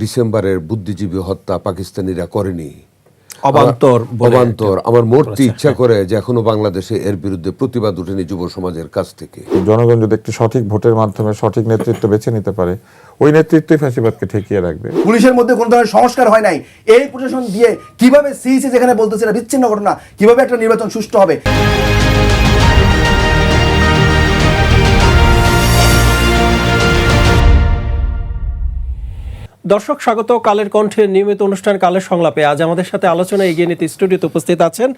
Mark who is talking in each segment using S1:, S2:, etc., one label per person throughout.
S1: ডিসেম্বরের বুদ্ধিজীবী হত্যা পাকিস্তানিরা করেনি।
S2: অবান্তর
S1: আমার মরতে ইচ্ছা করে যে এখনো বাংলাদেশে এর বিরুদ্ধে প্রতিবাদ উঠেনি যুব সমাজের কাছ থেকে।
S3: জনগণ যদি একটি সঠিক ভোটের মাধ্যমে সঠিক নেতৃত্ব বেছে নিতে পারে, ওই নেতৃত্বই ফ্যাসিবাদকে ঠেকিয়ে রাখবে।
S4: পুলিশের মধ্যে কোনো ধরনের সংস্কার হয় নাই। এই প্রশাসন দিয়ে কিভাবে সিইসি যেখানে বলতেছে এটা বিচ্ছিন্ন ঘটনা, কিভাবে একটা নির্বাচন সুষ্ঠু হবে?
S2: দর্শক স্বাগত কালের কণ্ঠে নিয়মিত অনুষ্ঠান কালের সংলাপে। আজ আমাদের সাথে আলোচনা এগিয়ে নিতে স্টুডিওতে উপস্থিত আছেন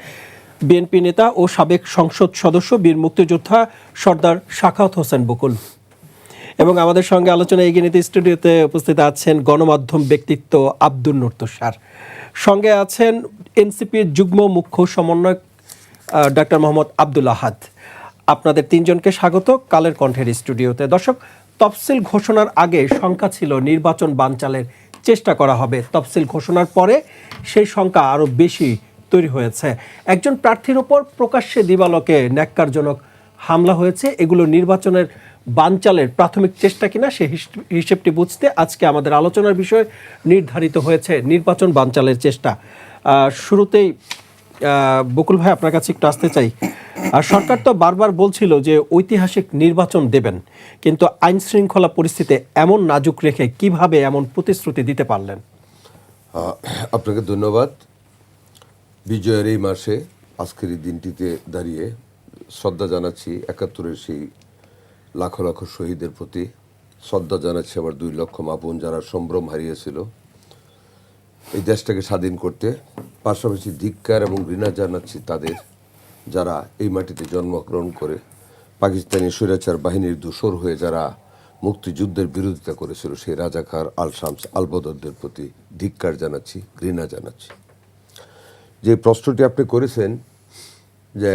S2: বিএনপি নেতা ও সাবেক সংসদ সদস্য বীর মুক্তিযোদ্ধা সর্দার সাখাওয়াত হোসেন বকুল, এবং আমাদের সঙ্গে আলোচনা এগিয়ে নিতে স্টুডিওতে উপস্থিত আছেন গণমাধ্যম ব্যক্তিত্ব আব্দুল নূর তুষার, সঙ্গে আছেন এনসিপির যুগ্ম মুখ্য সমন্বয়ক ডক্টর মোহাম্মদ আব্দুল আহাদ। আপনাদের তিনজনকে স্বাগত কালের কণ্ঠের স্টুডিওতে। দর্শক, তফসিল ঘোষণার আগে সংখ্যা ছিল নির্বাচন বানচালের চেষ্টা করা হবে। তফসিল ঘোষণার পরে সেই সংখ্যা আরও বেশি তৈরি হয়েছে। একজন প্রার্থীর ওপর প্রকাশ্যে দিবালোকে ন্যাক্কারজনক হামলা হয়েছে। এগুলো নির্বাচনের বানচালের প্রাথমিক চেষ্টা কিনা সে হিসেবটি বুঝতে আজকে আমাদের আলোচনার বিষয় নির্ধারিত হয়েছে নির্বাচন বানচালের চেষ্টা। শুরুতেই বকুল ভাই, আপনার কাছে একটু আসতে চাই। আর সরকার তো বারবার বলছিল যে ঐতিহাসিক নির্বাচন দেবেন, কিন্তু আইন শৃঙ্খলা পরিস্থিতি এমন নাজুক রেখে কিভাবে এমন প্রতিশ্রুতি দিতে পারলেন?
S1: আপনাকে ধন্যবাদ। বিজয়ের এই মাসে আজকের এই দিনটিতে দাঁড়িয়ে শ্রদ্ধা জানাচ্ছি ৭১-এর সেই লাখো লাখো শহীদের প্রতি। শ্রদ্ধা জানাচ্ছি আমার ২ লক্ষ মাপুন যারা সম্ভ্রম হারিয়েছিল এই দেশটাকে স্বাধীন করতে। পাশাপাশি ধিক্কার এবং ঘৃণা জানাচ্ছি তাদের যারা এই মাটিতে জন্মগ্রহণ করে পাকিস্তানি স্বৈরাচার বাহিনীর দোসর হয়ে যারা মুক্তিযুদ্ধের বিরোধিতা করেছিল, সেই রাজাকার আল শামস আল বদরদের প্রতি ধিক্কার জানাচ্ছি, ঘৃণা জানাচ্ছি। যে প্রশ্নটি আপনি করেছেন যে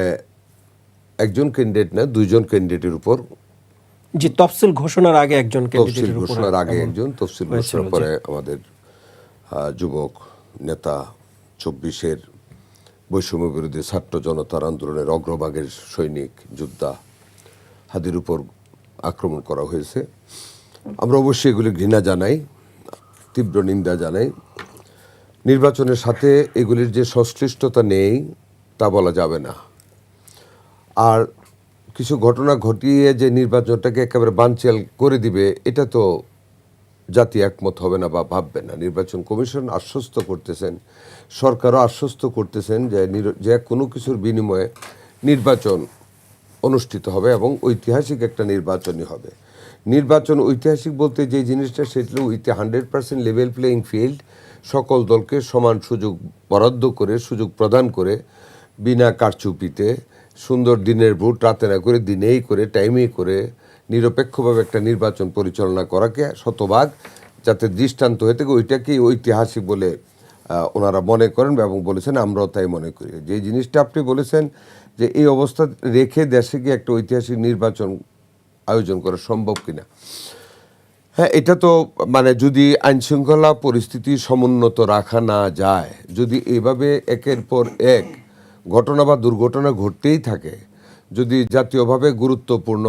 S1: একজন ক্যান্ডিডেট না ২জন ক্যান্ডিডেটের উপর,
S2: যে তফসিল ঘোষণার আগে একজন,
S1: তফসিল ঘোষণার আগে একজন, তফসিল ঘোষণার পরে আমাদের যুবক নেতা ২৪-এর বৈষম্য বিরোধী ছাত্র জনতার আন্দোলনের অগ্রভাগের সৈনিক যোদ্ধা হাদির উপর আক্রমণ করা হয়েছে। আমরা অবশ্যই এগুলি ঘৃণা জানাই, তীব্র নিন্দা জানাই। নির্বাচনের সাথে এগুলির যে সংশ্লিষ্টতা নেই তা বলা যাবে না। আর কিছু ঘটনা ঘটিয়ে যে নির্বাচনটাকে একেবারে বানচাল করে দিবে এটা তো জাতি একমত হবে না বা ভাববে না। নির্বাচন কমিশন আশ্বস্ত করতেছেন, সরকারও আশ্বস্ত করতেছেন যে কোনো কিছুর বিনিময়ে নির্বাচন অনুষ্ঠিত হবে এবং ঐতিহাসিক একটা নির্বাচনই হবে। নির্বাচন ঐতিহাসিক বলতে যে জিনিসটা সেটা 100% লেভেল প্লেয়িং ফিল্ড, সকল দলকে সমান সুযোগ বরাদ্দ করে, সুযোগ প্রদান করে, বিনা কারচুপিতে সুন্দর দিনের ভোট রাতে না করে দিনেই করে টাইমেই করে নিরপেক্ষভাবে একটা নির্বাচন পরিচালনা করাকে শতভাগ যাতে দৃষ্টান্ত হয়ে থাকে ওইটাকেই ঐতিহাসিক বলে ওনারা মনে করেন এবং বলেছেন, আমরাও তাই মনে করি। যে জিনিসটা আপনি বলেছেন যে এই অবস্থা রেখে দেশে গিয়ে একটা ঐতিহাসিক নির্বাচন আয়োজন করা সম্ভব কিনা, হ্যাঁ, এটা তো মানে যদি আইনশৃঙ্খলা পরিস্থিতি সমুন্নত রাখা না যায়, যদি এভাবে একের পর এক ঘটনা বা দুর্ঘটনা ঘটতেই থাকে, যদি জাতীয়ভাবে গুরুত্বপূর্ণ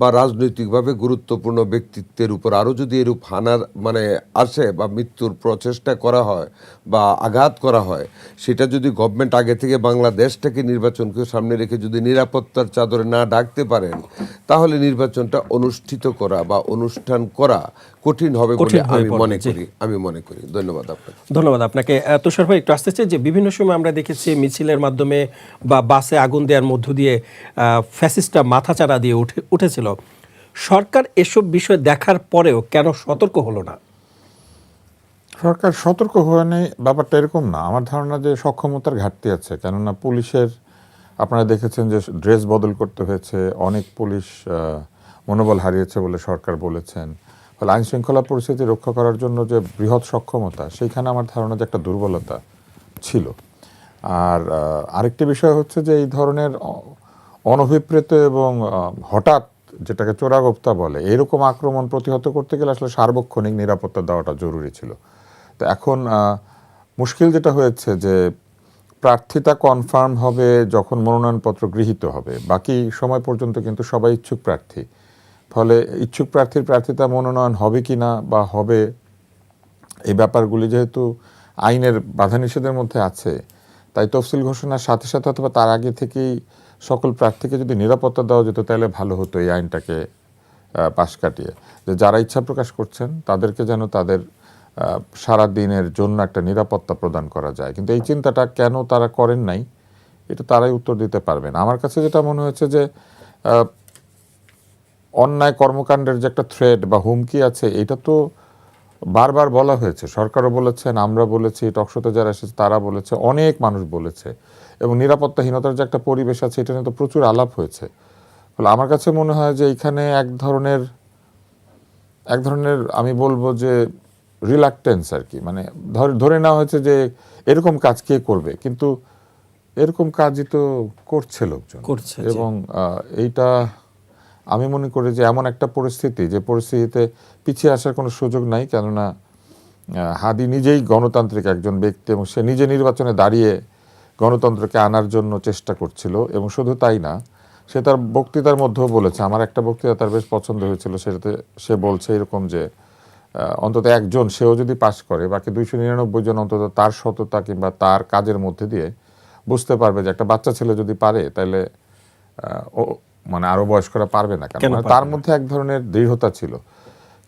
S1: বা রাজনৈতিকভাবে গুরুত্বপূর্ণ ব্যক্তিত্বের উপর আরও যদি এরূপ হানার মানে আসে বা মৃত্যুর প্রচেষ্টা করা হয় বা আঘাত করা হয়, সেটা যদি গভর্নমেন্ট আগে থেকে বাংলাদেশটাকে নির্বাচনকে সামনে রেখে যদি নিরাপত্তার চাদরে না ডাকতে পারেন, তাহলে নির্বাচনটা অনুষ্ঠিত করা বা অনুষ্ঠান করা কঠিন হবে বলে আমি মনে করি। ধন্যবাদ আপনাকে।
S2: ধন্যবাদ আপনাকে। তুষার ভাই, একটু আসতে চাই যে বিভিন্ন সময় আমরা দেখেছি মিছিলের মাধ্যমে বা বাসে আগুন দেওয়ার মধ্য দিয়ে ফ্যাসিস্টরা মাথাচাড়া দিয়ে উঠেছিল। সরকার এসব বিষয় দেখার পরেও কেন সতর্ক হলো না?
S3: সরকার সতর্ক হয়ে নেই ব্যাপারটা এরকম না। আমার ধারণা যে সক্ষমতার ঘাটতি আছে, কেননা পুলিশের আপনারা দেখেছেন যে ড্রেস বদল করতে হয়েছে, অনেক পুলিশ মনোবল হারিয়েছে বলে সরকার বলেছেন। ফলে আইন শৃঙ্খলা পরিস্থিতি রক্ষা করার জন্য যে বৃহৎ সক্ষমতা, সেইখানে আমার ধারণা যে একটা দুর্বলতা ছিল। আর আরেকটি বিষয় হচ্ছে যে এই ধরনের অনভিপ্রেত এবং হঠাৎ, যেটাকে চোরাগোপ্তা বলে, এরকম আক্রমণ প্রতিহত করতে গেলে আসলে সার্বক্ষণিক নিরাপত্তা দেওয়াটা জরুরি ছিল। তো এখন মুশকিল যেটা হয়েছে যে প্রার্থিতা কনফার্ম হবে যখন মনোনয়নপত্র গৃহীত হবে, বাকি সময় পর্যন্ত কিন্তু সবাই ইচ্ছুক প্রার্থী। ফলে ইচ্ছুক প্রার্থীর প্রার্থিতা মনোনয়ন হবে কি না বা হবে এই ব্যাপারগুলি যেহেতু আইনের বাধা নিষেধের মধ্যে আছে, তাই তফসিল ঘোষণার সাথে সাথে অথবা তার আগে থেকেই সকল প্রার্থীকে যদি নিরাপত্তা দেওয়া যেত তাহলে ভালো হতো এই আইনটাকে পাশ কাটিয়ে, যে যারা ইচ্ছা প্রকাশ করছেন তাদেরকে যেন তাদের সারা দিনের জন্য একটা নিরাপত্তা প্রদান করা যায়। কিন্তু এই চিন্তাটা কেন তারা করেন নাই, এটা তারাই উত্তর দিতে পারবেন। আমার কাছে যেটা মনে হয়েছে যে অন্যায় কর্মকাণ্ডের যে একটা থ্রেট বা হুমকি আছে, এটা তো বারবার বলা হয়েছে, সরকারও বলেছেন, আমরা বলেছি, টকশোতে যারা এসেছে তারা বলেছে, অনেক মানুষ বলেছে, এবং নিরাপত্তাহীনতার যে একটা পরিবেশ আছে এটা নিয়ে তো প্রচুর আলাপ হয়েছে। ফলে আমার কাছে মনে হয় যে এখানে এক ধরনের আমি বলবো যে রিলাক্টেন্স আর কি, মানে ধরে নেওয়া হয়েছে যে এরকম কাজ কে করবে, কিন্তু এরকম কাজই তো করছে লোকজন
S2: করছে,
S3: এবং এইটা আমি মনে করি যে এমন একটা পরিস্থিতি, যে পরিস্থিতিতে পিছিয়ে আসার কোনো সুযোগ নাই। কেননা হাদি নিজেই গণতান্ত্রিক একজন ব্যক্তি এবং সে নিজে নির্বাচনে দাঁড়িয়ে গণতন্ত্রকে আনার জন্য চেষ্টা করছিল, এবং শুধু তাই না, সে তার বক্তৃতার মধ্যেও বলেছে, আমার একটা বক্তৃতা তার বেশ পছন্দ হয়েছিল, সেটাতে সে বলছে এরকম যে অন্তত একজন সেও যদি পাশ করে, বাকি 299 জন অন্তত তার সততা কিংবা তার কাজের মধ্যে দিয়ে বুঝতে পারবে যে একটা বাচ্চা ছেলে যদি পারে তাহলে ও মানে আরো বয়স্করা পারবে না কেন, মানে তার মধ্যে এক ধরনের দৃঢ়তা ছিল।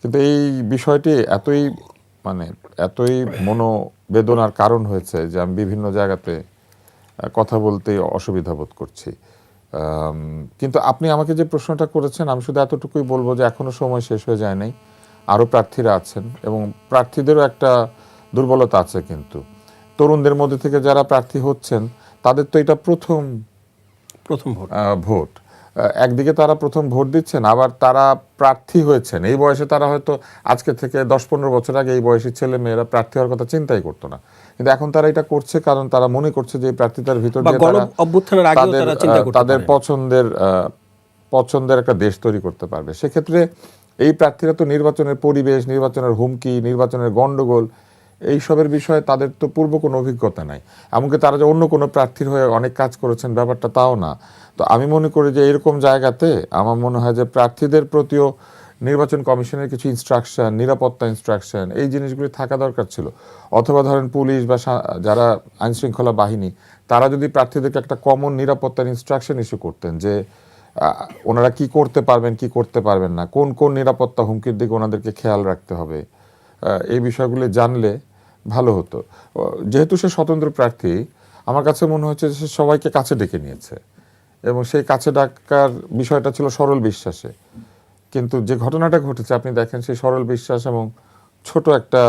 S3: কিন্তু এই বিষয়টি এতই মনোবেদনার কারণ হয়েছে যে আমি বিভিন্ন জায়গাতে কথা বলতে অসুবিধা বোধ করছি। কিন্তু আপনি আমাকে যে প্রশ্নটা করেছেন, আমি শুধু এতটুকুই বলবো যে এখনো সময় শেষ হয়ে যায় নাই, আরো প্রার্থীরা আছেন এবং প্রার্থীদেরও একটা দুর্বলতা আছে। কিন্তু তরুণদের মধ্যে থেকে যারা প্রার্থী হচ্ছেন তাদের তো এটা প্রথম ভোট। একদিকে তারা প্রথম ভোট দিচ্ছেন, আবার তারা প্রার্থী হয়েছেন এই বয়সে। তারা হয়তো আজকে থেকে 10-15 বছর আগে এই বয়সী ছেলে মেয়েরা প্রার্থী হওয়ার কথা চিন্তাই করতো না, কিন্তু এখন তারা এটা করছে কারণ তারা মনে করছে যে এই প্রার্থীতার ভিতর দিয়ে তাদের পছন্দের একটা দেশ তৈরি করতে পারবে। সেক্ষেত্রে এই প্রার্থীরা তো নির্বাচনের পরিবেশ, নির্বাচনের হুমকি, নির্বাচনের গন্ডগোল, এইসবের বিষয়ে তাদের তো পূর্ব কোনো অভিজ্ঞতা নাই। এমনকি তারা যে অন্য কোনো প্রার্থীর হয়ে অনেক কাজ করেছেন ব্যাপারটা তাও না। তো আমি মনে করি যে এরকম জায়গাতে আমার মনে হয় যে প্রার্থীদের প্রতিও নির্বাচন কমিশনের কিছু ইনস্ট্রাকশন, নিরাপত্তা ইনস্ট্রাকশন, এই জিনিসগুলি থাকা দরকার ছিল। অথবা ধরেন পুলিশ বা যারা আইনশৃঙ্খলা বাহিনী, তারা যদি প্রার্থীদেরকে একটা কমন নিরাপত্তার ইনস্ট্রাকশন ইস্যু করতেন যে ওনারা কি করতে পারবেন, কি করতে পারবেন না, কোন কোন নিরাপত্তা হুমকির দিকে ওনাদেরকে খেয়াল রাখতে হবে, এই বিষয়গুলি জানলে ভালো হতো। যেহেতু সে স্বতন্ত্র প্রার্থী, আমার কাছে মনে হচ্ছে সে সবাইকে কাছে ডেকে নিয়েছে এবং সেই কাছে ডাকার বিষয়টা ছিল সরল বিশ্বাসে। কিন্তু যে ঘটনাটা ঘটেছে আপনি দেখেন, সেই সরল বিশ্বাস এবং ছোট একটা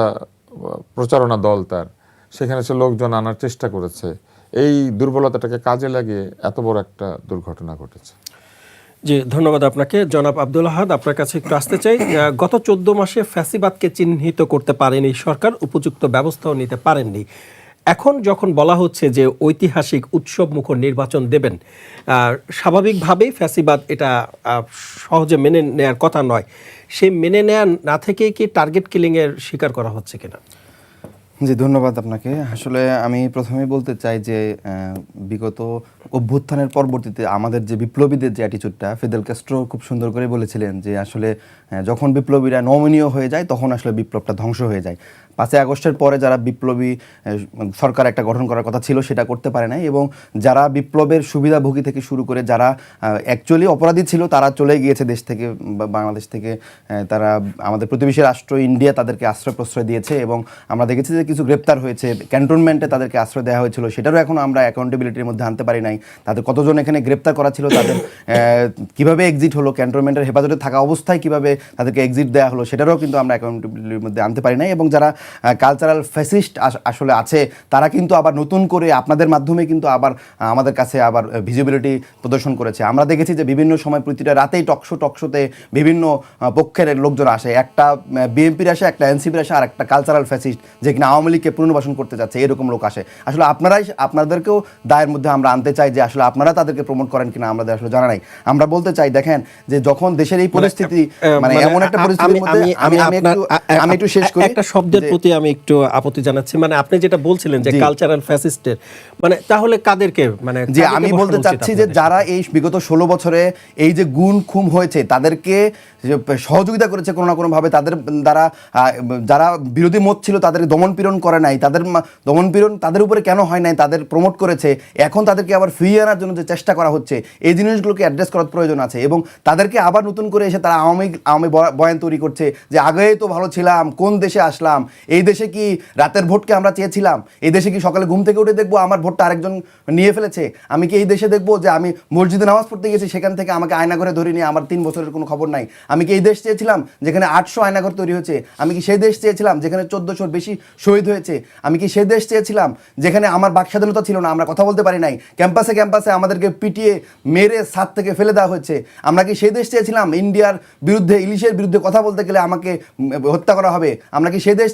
S3: প্রচারণা দল তার, সেখানে সে লোকজন আনার চেষ্টা করেছে, এই দুর্বলতাটাকে কাজে লাগিয়ে এত বড় একটা দুর্ঘটনা ঘটেছে।
S2: জি, ধন্যবাদ আপনাকে। জনাব আব্দুল আহাদ, আপনার কাছে একটু আসতে চাই। গত 14 মাসে ফ্যাসিবাদকে চিহ্নিত করতে পারেনি সরকার, উপযুক্ত ব্যবস্থাও নিতে পারেননি। এখন যখন বলা হচ্ছে যে ঐতিহাসিক উৎসব মুখর নির্বাচন দেবেন, স্বাভাবিকভাবেই ফ্যাসিবাদ এটা সহজে মেনে নেয়ার কথা নয়, সেই মেনে নেয়া না থেকেই কি টার্গেট কিলিংয়ের শিকার করা হচ্ছে কিনা?
S4: জি, ধন্যবাদ আপনাকে। আসলে আমি প্রথমেই বলতে চাই যে বিগত অভ্যুত্থানের পরবর্তীতে আমাদের যে বিপ্লবীদের যে অ্যাটিচিউডটা, ফিদেল ক্যাস্ট্রো খুব সুন্দর করে বলেছিলেন যে আসলে যখন বিপ্লবীরা নমনীয় হয়ে যায় তখন আসলে বিপ্লবটা ধ্বংস হয়ে যায়। 5ই আগস্টের পরে যারা বিপ্লবী সরকার একটা গঠন করার কথা ছিল সেটা করতে পারে নাই, এবং যারা বিপ্লবের সুবিধাভোগী থেকে শুরু করে যারা অ্যাকচুয়ালি অপরাধী ছিল তারা চলে গিয়েছে দেশ থেকে, বাংলাদেশ থেকে। তারা আমাদের প্রতিবেশী রাষ্ট্র ইন্ডিয়া তাদেরকে আশ্রয় প্রশ্রয় দিয়েছে, এবং আমরা দেখেছি যে কিছু গ্রেপ্তার হয়েছে, ক্যান্টনমেন্টে তাদেরকে আশ্রয় দেওয়া হয়েছিল, সেটারও এখনও আমরা অ্যাকাউন্টেবিলিটির মধ্যে আনতে পারি নাই। তাদের কতজন এখানে গ্রেপ্তার করা ছিল, তাদের কিভাবে এক্সিট হলো, ক্যান্টনমেন্টের হেফাজতে থাকা অবস্থায় কিভাবে তাদেরকে এক্সিট দেওয়া হলো, সেটারও কিন্তু আমরা অ্যাকাউন্টেবিলিটির মধ্যে আনতে পারি নাই। এবং যারা কালচারাল ফ্যাসিস্ট আসলে আছে, তারা কিন্তু আবার নতুন করে আপনাদের মাধ্যমে কিন্তু আবার আমাদের কাছে আবার ভিজিবিলিটি প্রদর্শন করেছে। আমরা দেখেছি যে বিভিন্ন সময় প্রতিটা রাতেই টকশোতে বিভিন্ন পক্ষের লোকজন আসে, একটা বিএনপির আসে, একটা এনসিপির আসে, আর একটা কালচারাল ফ্যাসিস্ট যে কিনা আওয়ামী লীগকে পুনর্বাসন করতে যাচ্ছে, এরকম লোক আসে। আসলে আপনাদেরকেও দায়ের মধ্যে আমরা আনতে চাই যে আসলে আপনারা তাদেরকে প্রমোট করেন কিনা আমাদের আসলে জানা নাই। আমরা বলতে চাই দেখেন যে যখন দেশের এই পরিস্থিতি মানে এমন একটা পরিস্থিতির মধ্যে আমি একটু শেষ করি
S2: একটা শব্দের প্রতি আমি একটু আপত্তি জানাচ্ছি, মানে আপনি যেটা বলছিলেন যে কালচারাল ফ্যাসিস্টের, মানে তাহলে কাদেরকে, মানে
S4: যে আমি বলতে চাচ্ছি যে যারা এই বিগত 16 বছরে এই যে গুণ খুম হয়েছে তাদেরকে সহযোগিতা করেছে কোনো না কোনো ভাবে, তাদের দ্বারা যারা বিরোধী মত ছিল তাদের দমন পীড়ন করে নাই, তাদের দমন পীড়ন তাদের উপরে কেন হয় নাই, তাদের প্রমোট করেছে, এখন তাদেরকে আবার ফিরিয়ে আনার জন্য যে চেষ্টা করা হচ্ছে এই জিনিসগুলোকে অ্যাড্রেস করার প্রয়োজন আছে। এবং তাদেরকে আবার নতুন করে এসে তারা আওয়ামী বয়ান তৈরি করছে যে আগেই তো ভালো ছিলাম, কোন দেশে আসলাম, এই দেশে কি রাতের ভোটকে আমরা চেয়েছিলাম, এই দেশে কি সকালে ঘুম থেকে উঠে দেখবো আমার ভোটটা আরেকজন নিয়ে ফেলেছে, আমি কি এই দেশে দেখবো যে আমি মসজিদে নামাজ পড়তে গেছি সেখান থেকে আমাকে আয়না করে ধরে নিয়ে আমার 3 বছরের কোনো খবর নাই, আমি কি এই দেশ চেয়েছিলাম যেখানে 800 আয়নাঘর তৈরি হয়েছে, আমি কি সেই দেশ চেয়েছিলাম যেখানে 1400 বেশি শহীদ হয়েছে, আমি কি সেই দেশ চেয়েছিলাম যেখানে আমার বাক স্বাধীনতা ছিল না, আমরা কথা বলতে পারি নাই, ক্যাম্পাসে ক্যাম্পাসে আমাদেরকে পিটিয়ে মেরে ছাদ থেকে ফেলে দেওয়া হয়েছে, আমরা কি সেই দেশ চেয়েছিলাম ইন্ডিয়ার বিরুদ্ধে ইলিশের বিরুদ্ধে কথা বলতে গেলে আমাকে হত্যা করা হবে, আমরা কি সেই দেশ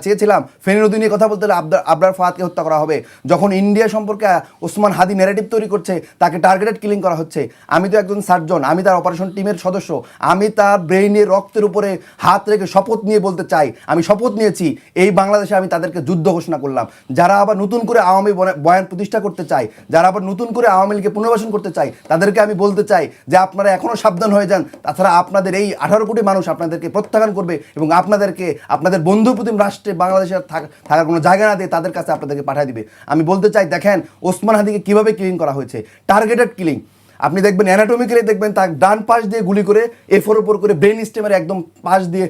S4: চেয়েছিলাম ফেনী নদী নিয়ে কথা বলতে গেলে আবরার ফাহাদকে হত্যা করা হবে, যখন ইন্ডিয়া সম্পর্কে ওসমান হাদি ন্যারেটিভ তৈরি করছে তাকে টার্গেটেড কিলিং করা হচ্ছে, আমি তো একজন সার্জন, আমি তার অপারেশন টিমের সদস্য, আমি তার ব্রেইনে রক্তের উপরে হাত রেখে শপথ নিয়ে বলতে চাই, আমি শপথ নিয়েছি এই বাংলাদেশে আমি তাদেরকে যুদ্ধ ঘোষণা করলাম। যারা আবার নতুন করে আওয়ামী বয়ান প্রতিষ্ঠা করতে চায়, যারা আবার নতুন করে আওয়ামী লীগকে পুনর্বাসন করতে চায়, তাদেরকে আমি বলতে চাই যে আপনারা এখনও সাবধান হয়ে যান, তাছাড়া আপনাদের এই 18 কোটি মানুষ আপনাদেরকে প্রত্যাখ্যান করবে এবং আপনাদেরকে আপনাদের বন্ধুপ্রতিম রাষ্ট্রে বাংলাদেশের থাকার কোনো জায়গা না দিয়ে তাদের কাছে আপনাদেরকে পাঠিয়ে দিবে। আমি বলতে চাই দেখেন ওসমান হাদিকে কীভাবে কিলিং করা হয়েছে, টার্গেটেড কিলিং। আপনি দেখবেন অ্যানাটমিক্যালি দেখবেন তার ডান পাশ দিয়ে গুলি করে এফোর ওপর করে ব্রেন স্টেমের একদম পাশ দিয়ে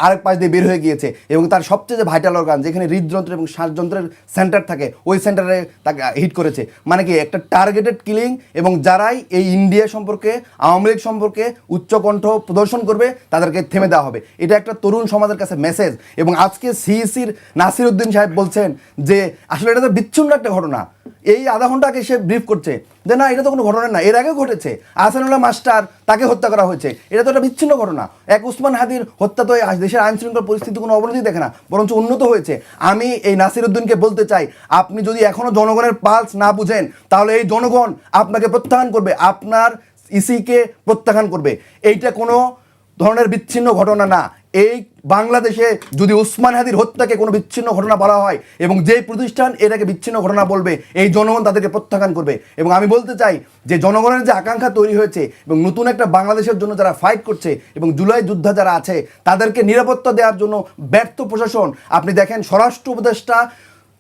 S4: আরেক পাশ দিয়ে বের হয়ে গিয়েছে, এবং তার সবচেয়ে যে ভাইটাল অর্গান যেখানে হৃদযন্ত্র এবং শ্বাসযন্ত্রের সেন্টার থাকে ওই সেন্টারে তাকে হিট করেছে। মানে কি একটা টার্গেটেড কিলিং, এবং যারাই এই ইন্ডিয়া সম্পর্কে আওয়ামী লীগ সম্পর্কে উচ্চকণ্ঠ প্রদর্শন করবে তাদেরকে থেমে দেওয়া হবে। এটা একটা তরুণ সমাজের কাছে মেসেজ। এবং আজকে সিইসির নাসির উদ্দিন সাহেব বলছেন যে আসলে এটা তো বিচ্ছিন্ন একটা ঘটনা, এই আধা ঘন্টা আগে সে ব্রিফ করছে যে না এটা তো কোনো ঘটনা না, এর আগে ঘটেছে, আহসানুল্লাহ মাস্টার তাকে হত্যা করা হয়েছে, এটা তো একটা বিচ্ছিন্ন ঘটনা। এক উসমান হাদির হত্যা তো দেশের আইন শৃঙ্খলা পরিস্থিতি কোনো অবনতি দেখে না, বরঞ্চ উন্নত হয়েছে। আমি এই নাসির উদ্দিনকে বলতে চাই আপনি যদি এখনও জনগণের পালস না বুঝেন তাহলে এই জনগণ আপনাকে প্রত্যাখ্যান করবে, আপনার ইসিকে প্রত্যাখ্যান করবে। এইটা কোনো ধরনের বিচ্ছিন্ন ঘটনা না। এই বাংলাদেশে যদি ওসমান হাদির হত্যাকে কোনো বিচ্ছিন্ন ঘটনা বলা হয় এবং যেই প্রতিষ্ঠান এটাকে বিচ্ছিন্ন ঘটনা বলবে এই জনগণ তাদেরকে প্রত্যাখ্যান করবে। এবং আমি বলতে চাই যে জনগণের যে আকাঙ্ক্ষা তৈরি হয়েছে এবং নতুন একটা বাংলাদেশের জন্য যারা ফাইট করছে এবং জুলাই যোদ্ধা যারা আছে তাদেরকে নিরাপত্তা দেওয়ার জন্য ব্যর্থ প্রশাসন। আপনি দেখেন স্বরাষ্ট্র উপদেষ্টা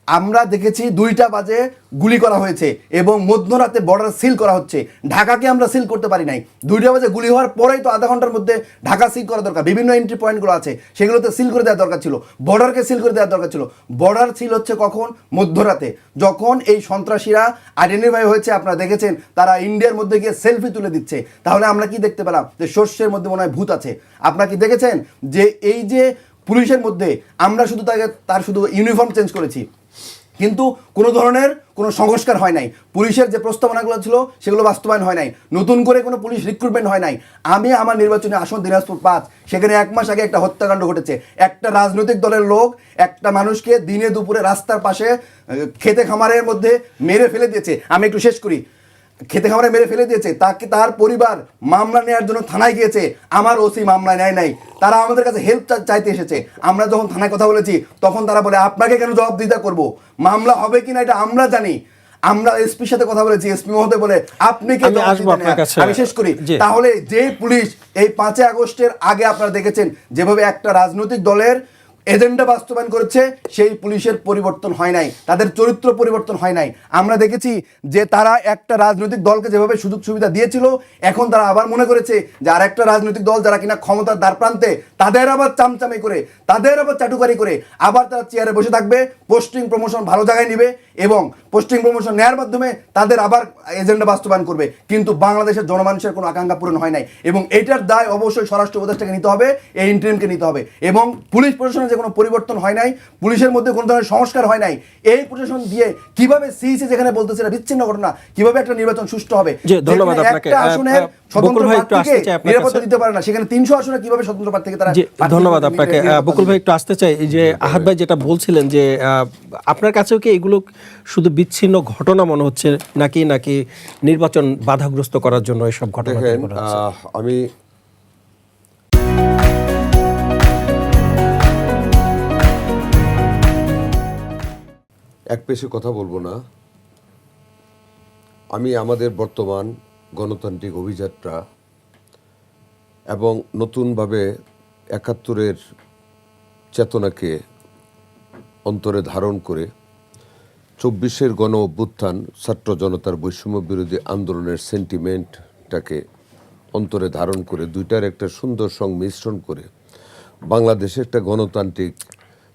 S4: আমরা দেখেছি 2টা বাজে গুলি করা হয়েছে এবং মধ্যরাতে বর্ডার সিল করা হচ্ছে। ঢাকাকে আমরা সিল করতে পারি নাই, 2টা বাজে গুলি হওয়ার পরেই তো আধা ঘন্টার মধ্যে ঢাকা সিল করা দরকার। বিভিন্ন এন্ট্রি পয়েন্টগুলো আছে সেগুলোতে সিল করে দেওয়া দরকার ছিল, বর্ডারকে সিল করে দেওয়া দরকার ছিল। বর্ডার সিল হচ্ছে কখন? মধ্যরাতে, যখন এই সন্ত্রাসীরা আইডেন্টিফাই হয়েছে। আপনারা দেখেছেন তারা ইন্ডিয়ার মধ্যে গিয়ে সেলফি তুলে দিচ্ছে। তাহলে আমরা কি দেখতে পেলাম? যে শস্যের মধ্যে মনে হয় ভূত আছে। আপনারা কি দেখেছেন যে এই যে পুলিশের মধ্যে আমরা শুধু তার শুধু ইউনিফর্ম চেঞ্জ করেছি, কিন্তু কোনো ধরনের কোনো সংস্কার হয় নাই। পুলিশের যে প্রস্তাবনাগুলো ছিল সেগুলো বাস্তবায়ন হয় নাই, নতুন করে কোনো পুলিশ রিক্রুটমেন্ট হয় নাই। আমি আমার নির্বাচনী আসন দিনাজপুর 5, সেখানে 1 মাস আগে একটা হত্যাকাণ্ড ঘটেছে। একটা রাজনৈতিক দলের লোক একটা মানুষকে দিনে দুপুরে রাস্তার পাশে খেতে খামারের মধ্যে মেরে ফেলে দিয়েছে। আমি একটু শেষ করি। খেতে খামারে মেরে ফেলে দিয়েছে, তাকে তার পরিবার মামলা নেওয়ার জন্য থানায় গিয়েছে। আমার ওসি মামলা নেয় নাই, তারা আমাদের কাছে হেল্প চাইতে এসেছে। আমরা যখন থানায় কথা বলেছি তখন তারা বলে আপনাকে কেন জবাবদিহিতা করব, মামলা হবে কিনা এটা আমরা জানি। আমরা এসপির সাথে কথা বলেছি, এসপি মহোদয় বলে আপনি কে? আমি শেষ করি। তাহলে যে পুলিশ এই 5 আগস্টের আগে আপনারা দেখেছেন যেভাবে একটা রাজনৈতিক দলের এজেন্ডা বাস্তবায়ন করেছে, সেই পুলিশের পরিবর্তন হয় নাই, তাদের চরিত্র পরিবর্তন হয় নাই। আমরা দেখেছি যে তারা একটা রাজনৈতিক দলকে যেভাবে সুযোগ সুবিধা দিয়েছিল, এখন তারা আবার মনে করেছে যে আর একটা রাজনৈতিক দল যারা কিনা ক্ষমতার দ্বার প্রান্তে, তাদের আবার চামচামি করে, তাদের আবার চাটুকারি করে আবার তারা চেয়ারে বসে থাকবে, পোস্টিং প্রমোশন ভালো জায়গায় নিবে এবং পোস্টিং প্রমোশন নেওয়ার মাধ্যমে তাদের আবার এজেন্ডা বাস্তবায়ন করবে। কিন্তু বাংলাদেশের জনমানুষের কোনো আকাঙ্ক্ষা পূরণ হয় নাই, এবং এটার দায় অবশ্যই স্বরাষ্ট্র উপদেষ্টাকে নিতে হবে, এই ইন্টারিমকে নিতে হবে। এবং পুলিশ প্রশাসনের যে কোনো পরিবর্তন হয় নাই, পুলিশের মধ্যে কোনো ধরনের সংস্কার হয় নাই, এই প্রশাসন দিয়ে কিভাবে সিইসি যেখানে বলতেছে এটা বিচ্ছিন্ন ঘটনা, কিভাবে একটা নির্বাচন সুষ্ঠু হবে?
S2: জি, ধন্যবাদ আপনাকে।
S4: একটা আসনের স্বতন্ত্র
S2: বকুল ভাই একটু
S4: প্রার্থীকে
S2: আসতে চাই আপনার
S4: নিরাপত্তা
S2: কাছে।
S4: দিতে পারে না, সেখানে 300 আসনে কিভাবে স্বতন্ত্র প্রার্থীকে তারা
S2: জি, ধন্যবাদ আপনাকে। বকুল ভাই একটু আসতে চাই, এই যে আহাদ ভাই যেটা বলছিলেন যে আপনার কাছেও কি এগুলো শুধু বিচ্ছিন্ন ঘটনা মনে হচ্ছে নাকি নাকি নির্বাচন বাধাগ্রস্ত করার জন্য এসব ঘটনা
S1: দেখেন,
S2: তৈরি করা হচ্ছে?
S1: আমি এক পেশে কথা বলবো না। আমি আমাদের বর্তমান গণতান্ত্রিক অভিযাত্রা এবং নতুনভাবে ৭১-এর চেতনাকে অন্তরে ধারণ করে ২৪-এর গণ অভ্যুত্থান, ছাত্র জনতার বৈষম্য বিরোধী আন্দোলনের সেন্টিমেন্টটাকে অন্তরে ধারণ করে দুইটার একটা সুন্দর সংমিশ্রণ করে বাংলাদেশে একটা গণতান্ত্রিক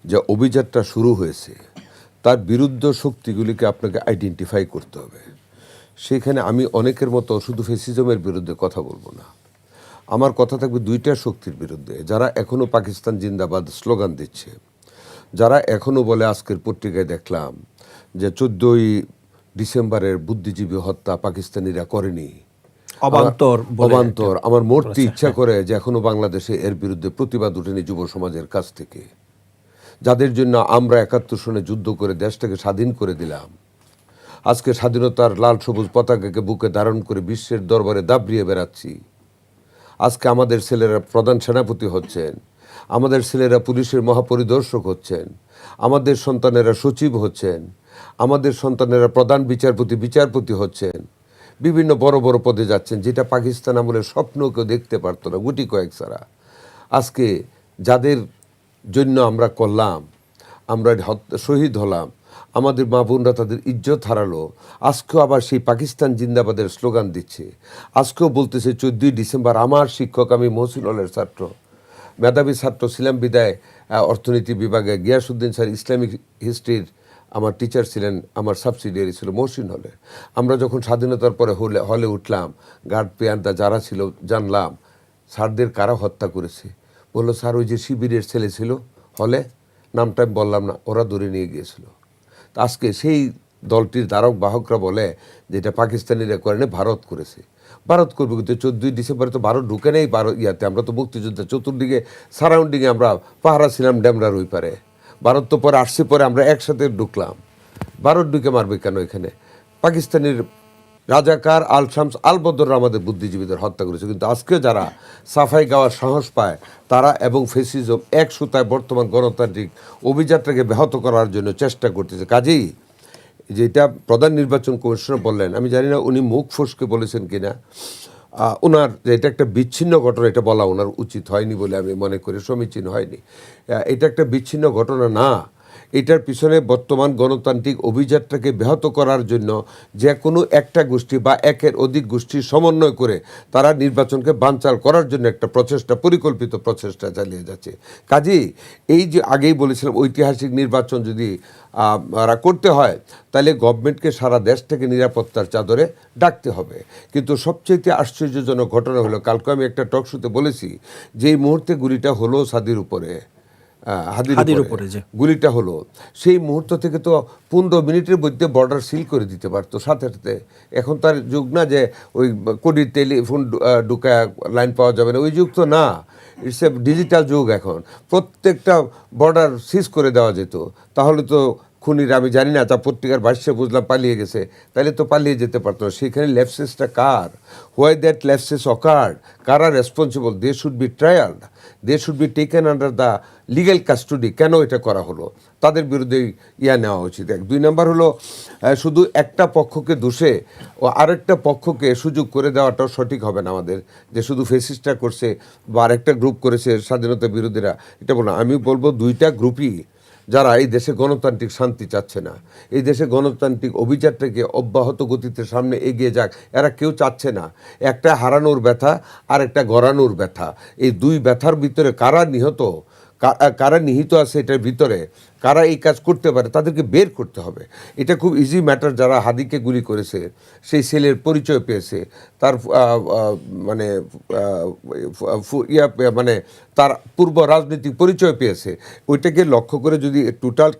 S1: যে অভিযাত্রা শুরু হয়েছে তার বিরুদ্ধ শক্তিগুলিকে আপনাকে আইডেন্টিফাই করতে হবে। সেখানে আমি অনেকের মতো শুধু ফেসিজমের বিরুদ্ধে কথা বলবো না, আমার কথা থাকবে দুইটা শক্তির বিরুদ্ধে, যারা এখনো পাকিস্তান জিন্দাবাদ স্লোগান দিচ্ছে, যারা এখনো বলে, আজকের পত্রিকায় দেখলাম যে 14ই ডিসেম্বরের বুদ্ধিজীবী হত্যা পাকিস্তানিরা করেনি,
S2: অবান্তর বলে
S1: অবান্তর, আমার মরতে ইচ্ছা করে, যে এখনো বাংলাদেশে এর বিরুদ্ধে প্রতিবাদ উঠেনি যুব সমাজের কাছ থেকে, যাদের জন্য আমরা ৭১ সনে যুদ্ধ করে দেশটাকে স্বাধীন করে দিলাম। আজকে স্বাধীনতার লাল সবুজ পতাকাকে বুকে ধারণ করে বিশ্বের দরবারে দাবড়িয়ে বেড়াচ্ছি। আজকে আমাদের ছেলেরা প্রধান সেনাপতি হচ্ছেন, আমাদের ছেলেরা পুলিশের মহাপরিদর্শক হচ্ছেন, আমাদের সন্তানেরা সচিব হচ্ছেন, আমাদের সন্তানেরা প্রধান বিচারপতি হচ্ছেন, বিভিন্ন বড় বড় পদে যাচ্ছেন, যেটা পাকিস্তান আমলের স্বপ্ন কেউ দেখতে পারতো না, গুটি কয়েক ছাড়া। আজকে যাদের জন্য আমরা করলাম, আমরা শহীদ হলাম, আমাদের মা বোনরা তাদের ইজ্জত হারালো, আজকেও আবার সেই পাকিস্তান জিন্দাবাদের স্লোগান দিচ্ছে। আজকেও বলতেছে 14ই ডিসেম্বর আমার শিক্ষক, আমি মহসিন হলের ছাত্র, মেধাবী ছাত্র ছিলাম বিদায় অর্থনীতি বিভাগে, গিয়াসউদ্দিন স্যার ইসলামিক হিস্ট্রির আমার টিচার ছিলেন, আমার সাবসিডিয়ারি ছিল মহসিন হলে। আমরা যখন স্বাধীনতার পরে হলে উঠলাম, গার্ড পেয়ান্তা যারা ছিল, জানলাম স্যারদের কারা হত্যা করেছে। বললো, স্যার ওই যে শিবিরের ছেলে ছিল হলে, নামটা আমি বললাম না, ওরা ধরে নিয়ে গিয়েছিল। আজকে সেই দলটির ধারক বাহকরা বলে যেটা পাকিস্তানিরা করে না, ভারত করেছে। ভারত করবে, কিন্তু 14ই ডিসেম্বরে তো ভারত ঢুকে নেই ইয়াতে। আমরা তো মুক্তিযুদ্ধে চতুর্দিকে সারাউন্ডিংয়ে আমরা পাহারা ছিলাম ড্যামরার ওই পারে। ভারত তো পরে আসছে, পরে আমরা একসাথে ঢুকলাম। ভারত ঢুকে মারবে কেন এখানে? পাকিস্তানের রাজাকার আল শামস আল বদররা আমাদের বুদ্ধিজীবীদের হত্যা করেছে। কিন্তু আজকে যারা সাফাই গাওয়ার সাহস পায়, তারা এবং ফেসিজম এক সুতায় বর্তমান গণতান্ত্রিক অভিযাত্রাকে ব্যাহত করার জন্য চেষ্টা করতেছে। কাজেই যেটা প্রধান নির্বাচন কমিশনার বললেন, আমি জানি না উনি মুখ ফসকে বলেছেন কিনা, ওনার যে এটা একটা বিচ্ছিন্ন ঘটনা, এটা বলা ওনার উচিত হয়নি বলে আমি মনে করি, সমীচীন হয়নি। এটা একটা বিচ্ছিন্ন ঘটনা না, এটার পিছনে বর্তমান গণতান্ত্রিক অভিযাত্রাকে ব্যাহত করার জন্য যে কোনো একটা গোষ্ঠী বা একের অধিক গোষ্ঠীর সমন্বয় করে তারা নির্বাচনকে বানচাল করার জন্য একটা প্রচেষ্টা, পরিকল্পিত প্রচেষ্টা চালিয়ে যাচ্ছে। কাজেই এই যে আগেই বলেছিলাম, ঐতিহাসিক নির্বাচন যদি করতে হয় তাহলে গভর্নমেন্টকে সারা দেশ থেকে নিরাপত্তার চাদরে ডাকতে হবে। কিন্তু সবচেয়ে আশ্চর্যজনক ঘটনা হলো, কালকে আমি একটা টক শোতে বলেছি, যে এই মুহূর্তে গুলিটা হলো সাদির উপরে, হাদির উপরে গুলিটা হলো, সেই মুহূর্ত থেকে তো 15 মিনিটের মধ্যে বর্ডার সিল করে দিতে পারতো সাথে সাথে। এখন তার যুগ না যে ওই কোডির টেলিফোন ঢুকায় লাইন পাওয়া যাবে না, ওই যুগ তো না, ইটস এ ডিজিটাল যুগ। এখন প্রত্যেকটা বর্ডার সিজ করে দেওয়া যেত, তাহলে তো খুনিরা, আমি জানি না, তা পত্রিকার ভাষ্যে বুঝলাম পালিয়ে গেছে, তাহলে তো পালিয়ে যেতে পারতো না। সেখানে ল্যাপসেসটা কার? Why that lapses occurred? কারা responsible? They should be trialled, they should be taken under the legal custody. কেন এটা করা হলো? তাদের বিরুদ্ধে নেওয়া উচিত। 2 নম্বর হলো, শুধু একটা পক্ষকে দোষে ও আরেকটা পক্ষকে সুযোগ করে দেওয়াটাও সঠিক হবে না আমাদের, যে শুধু ফেসিস্টরা করছে বা আরেকটা গ্রুপ করেছে স্বাধীনতা বিরোধীরা, এটা বলবো না। আমি বলবো দুইটা গ্রুপই যারা এই দেশে গণতান্ত্রিক শান্তি চাচ্ছে না, এই দেশে গণতান্ত্রিক অভিযাত্রাকে অব্যাহত গতিতে সামনে এগিয়ে যাক, এরা কেউ চাচ্ছে না। একটা হারানোর ব্যথা আর একটা গড়ানোর ব্যথা, এই দুই ব্যথার ভিতরে কারা নিহত, কারা নিহিত আছে এটার ভিতরে, কারা এই কাজ করতে পারে তাদেরকে বের করতে হবে। এটা খুব ইজি ম্যাটার। যারা হাদিকে গুলি করেছে সেই ছেলের পরিচয় পেয়েছে, তার মানে মানে তার পূর্ব রাজনৈতিক পরিচয় পেয়েছে, ওইটাকে লক্ষ্য করে যদি টোটাল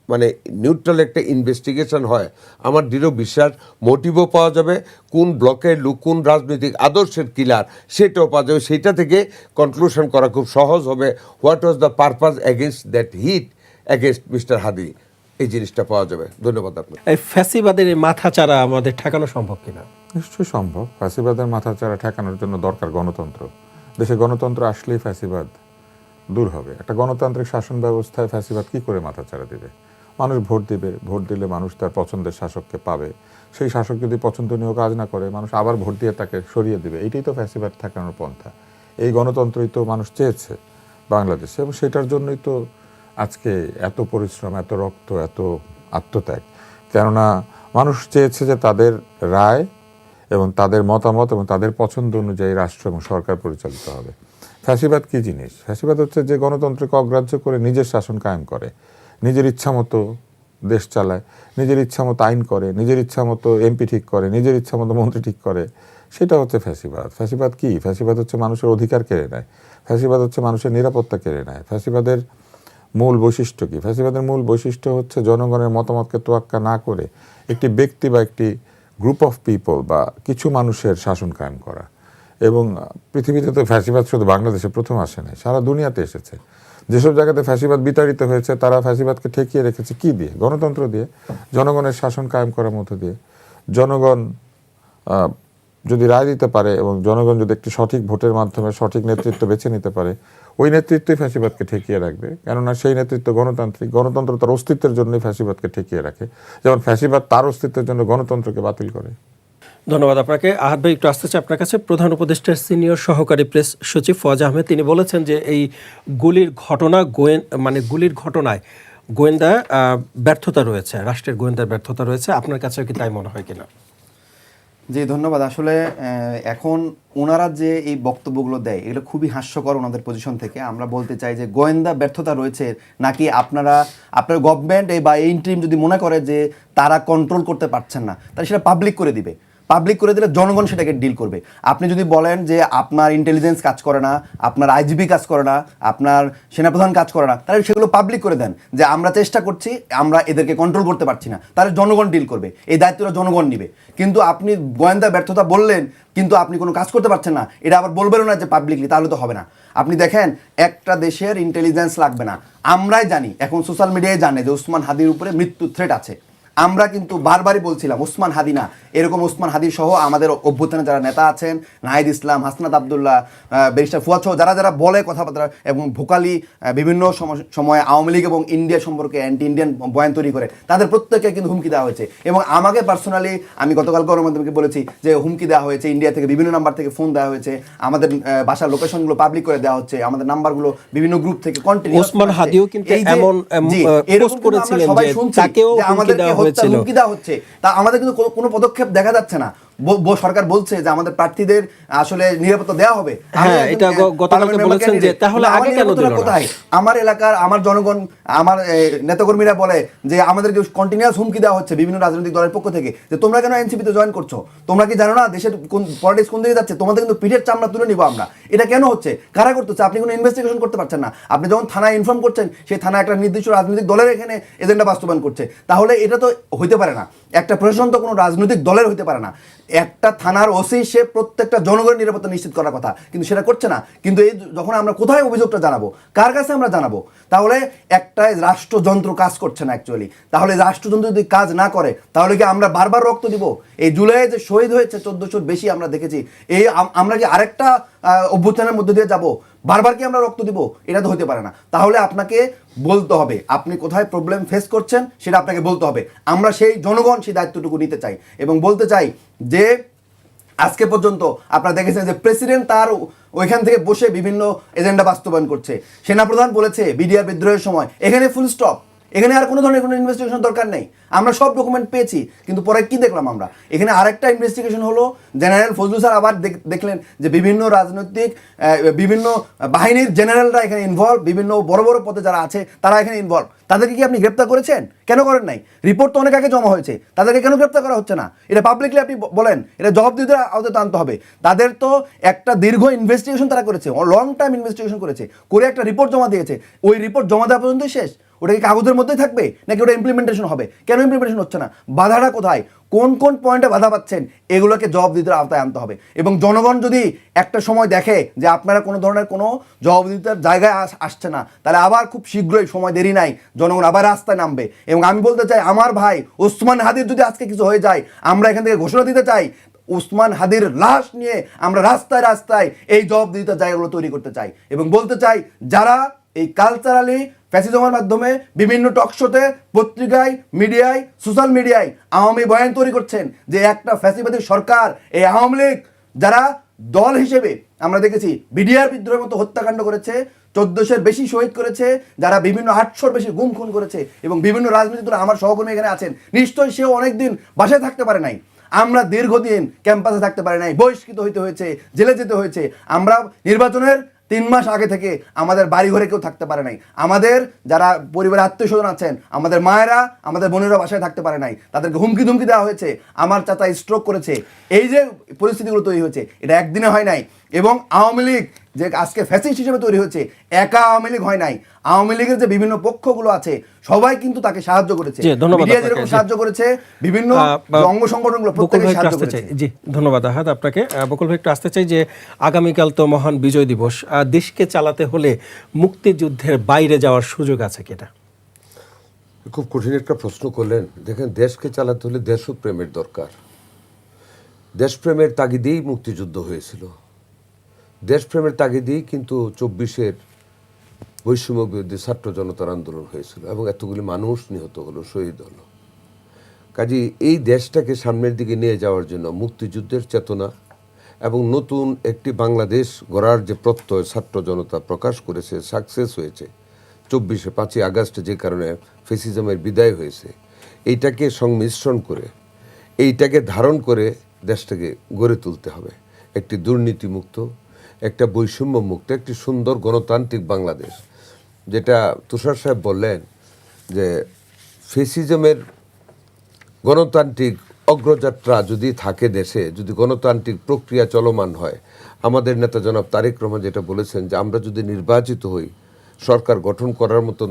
S1: মানে নিউট্রাল একটা ইনভেস্টিগেশন হয়, আমার দৃঢ় বিশ্বাস মোটিভও পাওয়া যাবে, কোন ব্লকের লোক, কোন রাজনৈতিক আদর্শের কিলার সেটাও পাওয়া যাবে। সেইটা থেকে কনক্লুশন করা খুব সহজ হবে, what was the purpose against that hit against mister Hadi, এই জিনিসটা পাওয়া যাবে। ধন্যবাদ আপনাকে।
S2: এই ফ্যাসিবাদের এই মাথাচাড়া আমাদের ঠেকানো সম্ভব কিনা?
S3: নিশ্চয়ই সম্ভব। ফ্যাসিবাদের মাথাচাড়া ঠেকানোর জন্য দরকার গণতন্ত্র। দেশে গণতন্ত্র আসলেই ফ্যাসিবাদ দূর হবে। একটা গণতান্ত্রিক শাসন ব্যবস্থায় ফ্যাসিবাদ কি করে মাথাচাড়া দিবে? মানুষ ভোট দিবে, ভোট দিলে মানুষ তার পছন্দের শাসককে পাবে, সেই শাসক যদি পছন্দনীয় কাজ না করে মানুষ আবার ভোট দিয়ে তাকে সরিয়ে দিবে। এটাই তো ফ্যাসিবাদ ঠেকানোর পন্থা। এই গণতন্ত্রই তো মানুষ চেয়েছে বাংলাদেশে, এবং সেটার জন্যই তো আজকে এত পরিশ্রম, এত রক্ত, এত আত্মত্যাগ। কেননা মানুষ চেয়েছে যে তাদের রায় এবং তাদের মতামত এবং তাদের পছন্দ অনুযায়ী রাষ্ট্র এবং সরকার পরিচালিত হবে। ফ্যাসিবাদ কী জিনিস? ফ্যাসিবাদ হচ্ছে যে গণতন্ত্রকে অগ্রাহ্য করে নিজের শাসন কায়েম করে, নিজের ইচ্ছা মতো দেশ চালায়, নিজের ইচ্ছা মতো আইন করে, নিজের ইচ্ছা মতো এমপি ঠিক করে, নিজের ইচ্ছা মতো মন্ত্রী ঠিক করে। সেটা হচ্ছে ফ্যাসিবাদ। ফ্যাসিবাদ কি? ফ্যাসিবাদ হচ্ছে মানুষের অধিকার কেড়ে নেয়, ফ্যাসিবাদ হচ্ছে মানুষের নিরাপত্তা কেড়ে নেয়। ফ্যাসিবাদের মূল বৈশিষ্ট্য কি? ফ্যাসিবাদের মূল বৈশিষ্ট্য হচ্ছে জনগণের মতামতকে তোয়াক্কা না করে একটি ব্যক্তি বা একটি গ্রুপ অফ পিপল বা কিছু মানুষের শাসন কায়েম করা। এবং পৃথিবীতে তো ফ্যাসিবাদ শুধু বাংলাদেশে প্রথম আসে নাই, সারা দুনিয়াতে এসেছে। যেসব জায়গাতে ফ্যাসিবাদ বিতাড়িত হয়েছে তারা ফ্যাসিবাদকে ঠেকিয়ে রেখেছে কি দিয়ে? গণতন্ত্র দিয়ে, জনগণের শাসন কায়েম করার মধ্য দিয়ে। জনগণ যদি রায় দিতে পারে এবং জনগণ যদি একটি সঠিক ভোটের মাধ্যমে সঠিক নেতৃত্ব বেছে নিতে পারে, ওই নেতৃত্বই ফ্যাসিবাদকে ঠেকিয়ে রাখবে। কেননা সেই নেতৃত্ব গণতান্ত্রিক। গণতন্ত্র তার অস্তিত্বের জন্যই ফ্যাসিবাদকে ঠেকিয়ে রাখে, যেমন ফ্যাসিবাদ তার অস্তিত্বের জন্য গণতন্ত্রকে বাতিল করে।
S2: ধন্যবাদ আপনাকে। আহাদ ভাই, একটু আসতে চাই আপনার কাছে। প্রধান উপদেষ্টার সিনিয়র সহকারী প্রেস সচিব ফওয়াজ আহমেদ তিনি বলেছেন যে এই গুলির ঘটনায় গোয়েন্দা ব্যর্থতা রয়েছে, রাষ্ট্রের গোয়েন্দার ব্যর্থতা রয়েছে। আপনার কাছে কি তাই মনে হয় কিনা?
S4: জি ধন্যবাদ। আসলে এখন ওনারা যে এই বক্তব্যগুলো দেয় এগুলো খুবই হাস্যকর ওনাদের পজিশন থেকে। আমরা বলতে চাই যে গোয়েন্দা ব্যর্থতা রয়েছে নাকি আপনার গভর্নমেন্ট বা এই ইন্টারিম যদি মনে করে যে তারা কন্ট্রোল করতে পারছেন না, তাহলে সেটা পাবলিক করে দিবে। পাবলিক করে দিলে জনগণ সেটাকে ডিল করবে। আপনি যদি বলেন যে আপনার ইন্টেলিজেন্স কাজ করে না, আপনার আইজিবি কাজ করে না, আপনার সেনাপ্রধান কাজ করে না, তাহলে সেগুলো পাবলিক করে দেন যে আমরা চেষ্টা করছি, আমরা এদেরকে কন্ট্রোল করতে পারছি না, তাহলে জনগণ ডিল করবে, এই দায়িত্বটা জনগণ নিবে। কিন্তু আপনি গোয়েন্দা ব্যর্থতা বললেন কিন্তু আপনি কোনো কাজ করতে পারছেন না, এটা আবার বলবেন না যে পাবলিকলি, তাহলে তো হবে না। আপনি দেখেন একটা দেশের ইন্টেলিজেন্স লাগবে না, আমরাই জানি, এখন সোশ্যাল মিডিয়ায় জানে যে ওসমান হাদির উপরে মৃত্যু থ্রেট আছে। আমরা কিন্তু বারবারই বলছিলাম ওসমান হাদি না, এরকম ওসমান হাদি সহ আমাদের অভ্যুত্থানে যারা নেতা আছেন, নাহিদ ইসলাম, হাসনাত আবদুল্লাহ, ব্যারিস্টার ফুয়াদ সহ যারা যারা বলে কথাবার্তা এবং ভোকালি বিভিন্ন সময়ে আওয়ামী লীগ এবং ইন্ডিয়া সম্পর্কে অ্যান্টি ইন্ডিয়ান বয়ান তৈরি করে, তাদের প্রত্যেককে কিন্তু হুমকি দেওয়া হয়েছে। এবং আমাকে পার্সোনালি, আমি গতকাল গণমাধ্যমকে বলেছি যে হুমকি দেওয়া হয়েছে, ইন্ডিয়া থেকে বিভিন্ন নাম্বার থেকে ফোন দেওয়া হয়েছে, আমাদের বাসার লোকেশনগুলো পাবলিক করে দেওয়া হচ্ছে, আমাদের নাম্বারগুলো বিভিন্ন গ্রুপ থেকে কন্টিনিউ।
S2: ওসমান হাদিও কিন্তু এমন পোস্ট করেছিলেন যে তাকেও হুমকি দেওয়া
S4: হচ্ছে, তা আমাদের কিন্তু কোনো পদক্ষেপ দেখা যাচ্ছে না। সরকার বলছে যে আমাদের প্রার্থীদের আসলে নিরাপত্তা দেওয়া হবে।
S2: হ্যাঁ, এটা গতকালকে বলেছেন যে তাহলে আগে কেন দিল না?
S4: কোথায় আমার এলাকার আমার জনগণ, আমার নেতাকর্মীরা বলে যে আমাদেরকে কন্টিনিউয়াস হুমকি দেওয়া হচ্ছে বিভিন্ন রাজনৈতিক দলের পক্ষ থেকে যে তোমরা কেন এনসিপিতে জয়েন করছো, তোমরা কি জানো না দেশের পলিটিক্স কোন দিকে যাচ্ছে, তোমাদের কিন্তু পিঠের চামড়া তুলে নিবো আমরা। এটা কেন হচ্ছে? কারা করতেছে? আপনি কোনো ইনভেস্টিগেশন করতে পারছেন না। আপনি যখন থানায় ইনফর্ম করছেন, সেই থানা একটা নির্দিষ্ট রাজনৈতিক দলের এখানে এজেন্ডা বাস্তবায়ন করছে, তাহলে এটা তো হইতে পারে না। একটা প্রশাসন তো কোনো রাজনৈতিক দলের হইতে পারে না। একটা থানার ওসি সে প্রত্যেকটা জনগণের নিরাপত্তা নিশ্চিত করার কথা, কিন্তু সেটা করছে না। কিন্তু এই যখন আমরা কোথায় অভিযোগটা জানাবো, কার কাছে আমরা জানাবো? তাহলে একটা রাষ্ট্রযন্ত্র কাজ করছে না অ্যাকচুয়ালি। তাহলে রাষ্ট্রযন্ত্র যদি কাজ না করে তাহলে কি আমরা বারবার রক্ত দিব? এই জুলাইয়ে যে শহীদ হয়েছে 1400 বেশি আমরা দেখেছি, এই আমরা কি আরেকটা অভ্যুত্থানের মধ্যে দিয়ে যাব? বারবার কি আমরা রক্ত দিব? এটা তো হতে পারে না। তাহলে আপনাকে বলতে হবে আপনি কোথায় প্রবলেম ফেস করছেন, সেটা আপনাকে বলতে হবে। আমরা সেই জনগণ সেই দায়িত্বটুকু নিতে চাই এবং বলতে চাই যে আজকে পর্যন্ত আপনারা দেখেছেন যে প্রেসিডেন্ট তার ওইখান থেকে বসে বিভিন্ন এজেন্ডা বাস্তবায়ন করছে। সেনাপ্রধান বলেছে বিডিআর বিদ্রোহের সময় এখানে ফুল স্টপ, এখানে আর কোনো ধরনের কোনো ইনভেস্টিগেশন দরকার নেই, আমরা সব ডকুমেন্ট পেয়েছি। কিন্তু পরে কি দেখলাম আমরা, এখানে আরেকটা ইনভেস্টিগেশন হলো, জেনারেল ফজলুল স্যার আবার দেখলেন যে বিভিন্ন রাজনৈতিক বিভিন্ন বাহিনীর জেনারেলরা এখানে ইনভলভ, বিভিন্ন বড় বড় পদে যারা আছে তারা এখানে ইনভলভ। তাদেরকে কি আপনি গ্রেপ্তার করেছেন? কেন করেন নাই? রিপোর্ট তো অনেক আগে জমা হয়েছে, তাদেরকে কেন গ্রেপ্তার করা হচ্ছে না? এটা পাবলিকলি আপনি বলেন, এটা জবাবদিহিতার আওতায় আনতে হবে। তাদের তো একটা দীর্ঘ ইনভেস্টিগেশন তারা করেছে, লং টাইম ইনভেস্টিগেশন করেছে, করে একটা রিপোর্ট জমা দিয়েছে। ওই রিপোর্ট জমা দেওয়া পর্যন্তই শেষ? ওটা কি কাগজের মধ্যেই থাকবে, নাকি ওটা ইমপ্লিমেন্টেশন হবে? কেন ইমপ্লিমেন্টেশন হচ্ছে না? বাধাটা কোথায়? কোন কোন পয়েন্টে বাধা পাচ্ছেন? এগুলোকে জবাবদিহিতার আওতায় আনতে হবে। এবং জনগণ যদি একটা সময় দেখে যে আপনারা কোনো ধরনের কোনো জবাবদিহিতার জায়গায় আসছে না, তাহলে আবার খুব শীঘ্রই, সময় দেরি নাই, জনগণ আবার রাস্তায় নামবে। এবং আমি বলতে চাই, আমার ভাই ওসমান হাদির যদি আজকে কিছু হয়ে যায়, আমরা এখান থেকে ঘোষণা দিতে চাই, ওসমান হাদির লাশ নিয়ে আমরা রাস্তায় রাস্তায় এই জবাবদিহিতার জায়গাগুলো তৈরি করতে চাই। এবং বলতে চাই, যারা এই কালচারালি ফ্যাসিজমের মাধ্যমে বিভিন্ন টকশোতে, পত্রিকায়, মিডিয়ায়, সোশ্যাল মিডিয়ায় আওয়ামী বয়ান তৈরি করছেন যে একটা ফ্যাসিবাদী সরকার, এই আওয়ামী লীগ যারা দল হিসেবে আমরা দেখেছি বিডিআর বিদ্রোহের মতো হত্যাকাণ্ড করেছে, 1400-এর বেশি শহীদ করেছে, যারা বিভিন্ন 800-র বেশি গুম খুন করেছে, এবং বিভিন্ন রাজনৈতিক দল, আমার সহকর্মী এখানে আছেন, নিশ্চয়ই সেও অনেকদিন বাসায় থাকতে পারে নাই। আমরা দীর্ঘদিন ক্যাম্পাসে থাকতে পারি নাই, বহিষ্কৃত হইতে হয়েছে, জেলে যেতে হয়েছে। আমরা নির্বাচনের 3 মাস আগে থেকে আমাদের বাড়ি ঘরে কেউ থাকতে পারে নাই। আমাদের যারা পরিবারের আত্মীয় স্বজন আছেন, আমাদের মায়েরা, আমাদের বোনেরা বাসায় থাকতে পারে নাই, তাদেরকে হুমকি ধুমকি দেওয়া হয়েছে। আমার চাচা স্ট্রোক করেছে। এই যে পরিস্থিতিগুলো তৈরি হয়েছে, এটা একদিনে হয় নাই। এবং আওয়ামী লীগ যে আজকে ফ্যাসিস্ট হিসেবে তৈরি হয়েছে, একা আওয়ামী লীগ হয় নাই। আওয়ামী লীগের যে বিভিন্ন পক্ষগুলো আছে, সবাই কিন্তু তাকে সাহায্য করেছে। মিডিয়া যেরকম সাহায্য করেছে, বিভিন্ন অঙ্গ সংগঠনগুলো প্রত্যেকে সাহায্য করেছে।
S2: জি, ধন্যবাদ আহাদ আপনাকে। বকুল ভাই, একটু আসতে চাই যে আগামীকাল তো মহান বিজয় দিবস, দেশকে চালাতে হলে মুক্তিযুদ্ধের বাইরে যাওয়ার সুযোগ আছে কিনা?
S1: খুব কঠিন একটা প্রশ্ন করলেন। দেখেন, দেশকে চালাতে হলে দেশপ্রেমের দরকার। দেশপ্রেমের তাগিদেই মুক্তিযুদ্ধ হয়েছিল, দেশপ্রেমের তাগিদেই কিন্তু 24-এর বৈষম্য বিরোধী ছাত্র জনতার আন্দোলন হয়েছিল এবং এতগুলি মানুষ নিহত হলো, শহীদ হলো। কাজে এই দেশটাকে সামনের দিকে নিয়ে যাওয়ার জন্য মুক্তিযুদ্ধের চেতনা এবং নতুন একটি বাংলাদেশ গড়ার যে প্রত্যয় ছাত্র জনতা প্রকাশ করেছে, সাকসেস হয়েছে 24শে 5ই আগস্টে, যে কারণে ফ্যাসিজমের বিদায় হয়েছে, এইটাকে সংমিশ্রণ করে, এইটাকে ধারণ করে দেশটাকে গড়ে তুলতে হবে। একটি দুর্নীতিমুক্ত, একটা বৈষম্য মুক্ত, একটি সুন্দর গণতান্ত্রিক বাংলাদেশ। যেটা তুষার সাহেব বললেন যে ফ্যাসিজমের গণতান্ত্রিক অগ্রযাত্রা যদি থাকে দেশে, যদি গণতান্ত্রিক প্রক্রিয়া চলমান হয়, আমাদের নেতা জনাব তারেক রহমান যেটা বলেছেন যে আমরা যদি নির্বাচিত হই, সরকার গঠন করার মতন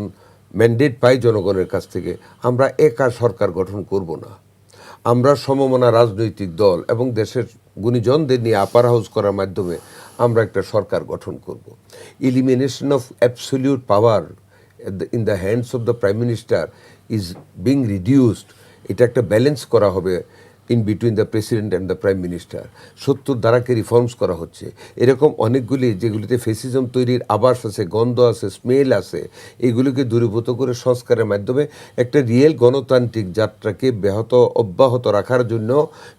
S1: ম্যান্ডেট পাই জনগণের কাছ থেকে, আমরা একা সরকার গঠন করব না। আমরা সমমনা রাজনৈতিক দল এবং দেশের গুণীজনদের নিয়ে আপার হাউস করার মাধ্যমে আমরা একটা সরকার গঠন করব। Elimination of absolute power in the hands of the prime minister is being reduced. এটা একটা ব্যালেন্স করা হবে in between the president and the prime minister. 70 ধারাকে রিফর্মস করা হচ্ছে। এরকম অনেকগুলি যেগুলিতে ফ্যাসিজম তৈরির আভাস আছে, গন্ধ আছে, স্মেল আছে, এগুলিকে দূরীভূত করে সংস্কারের মাধ্যমে একটা রিয়েল গণতান্ত্রিক যাত্রাকে অব্যাহত রাখার জন্য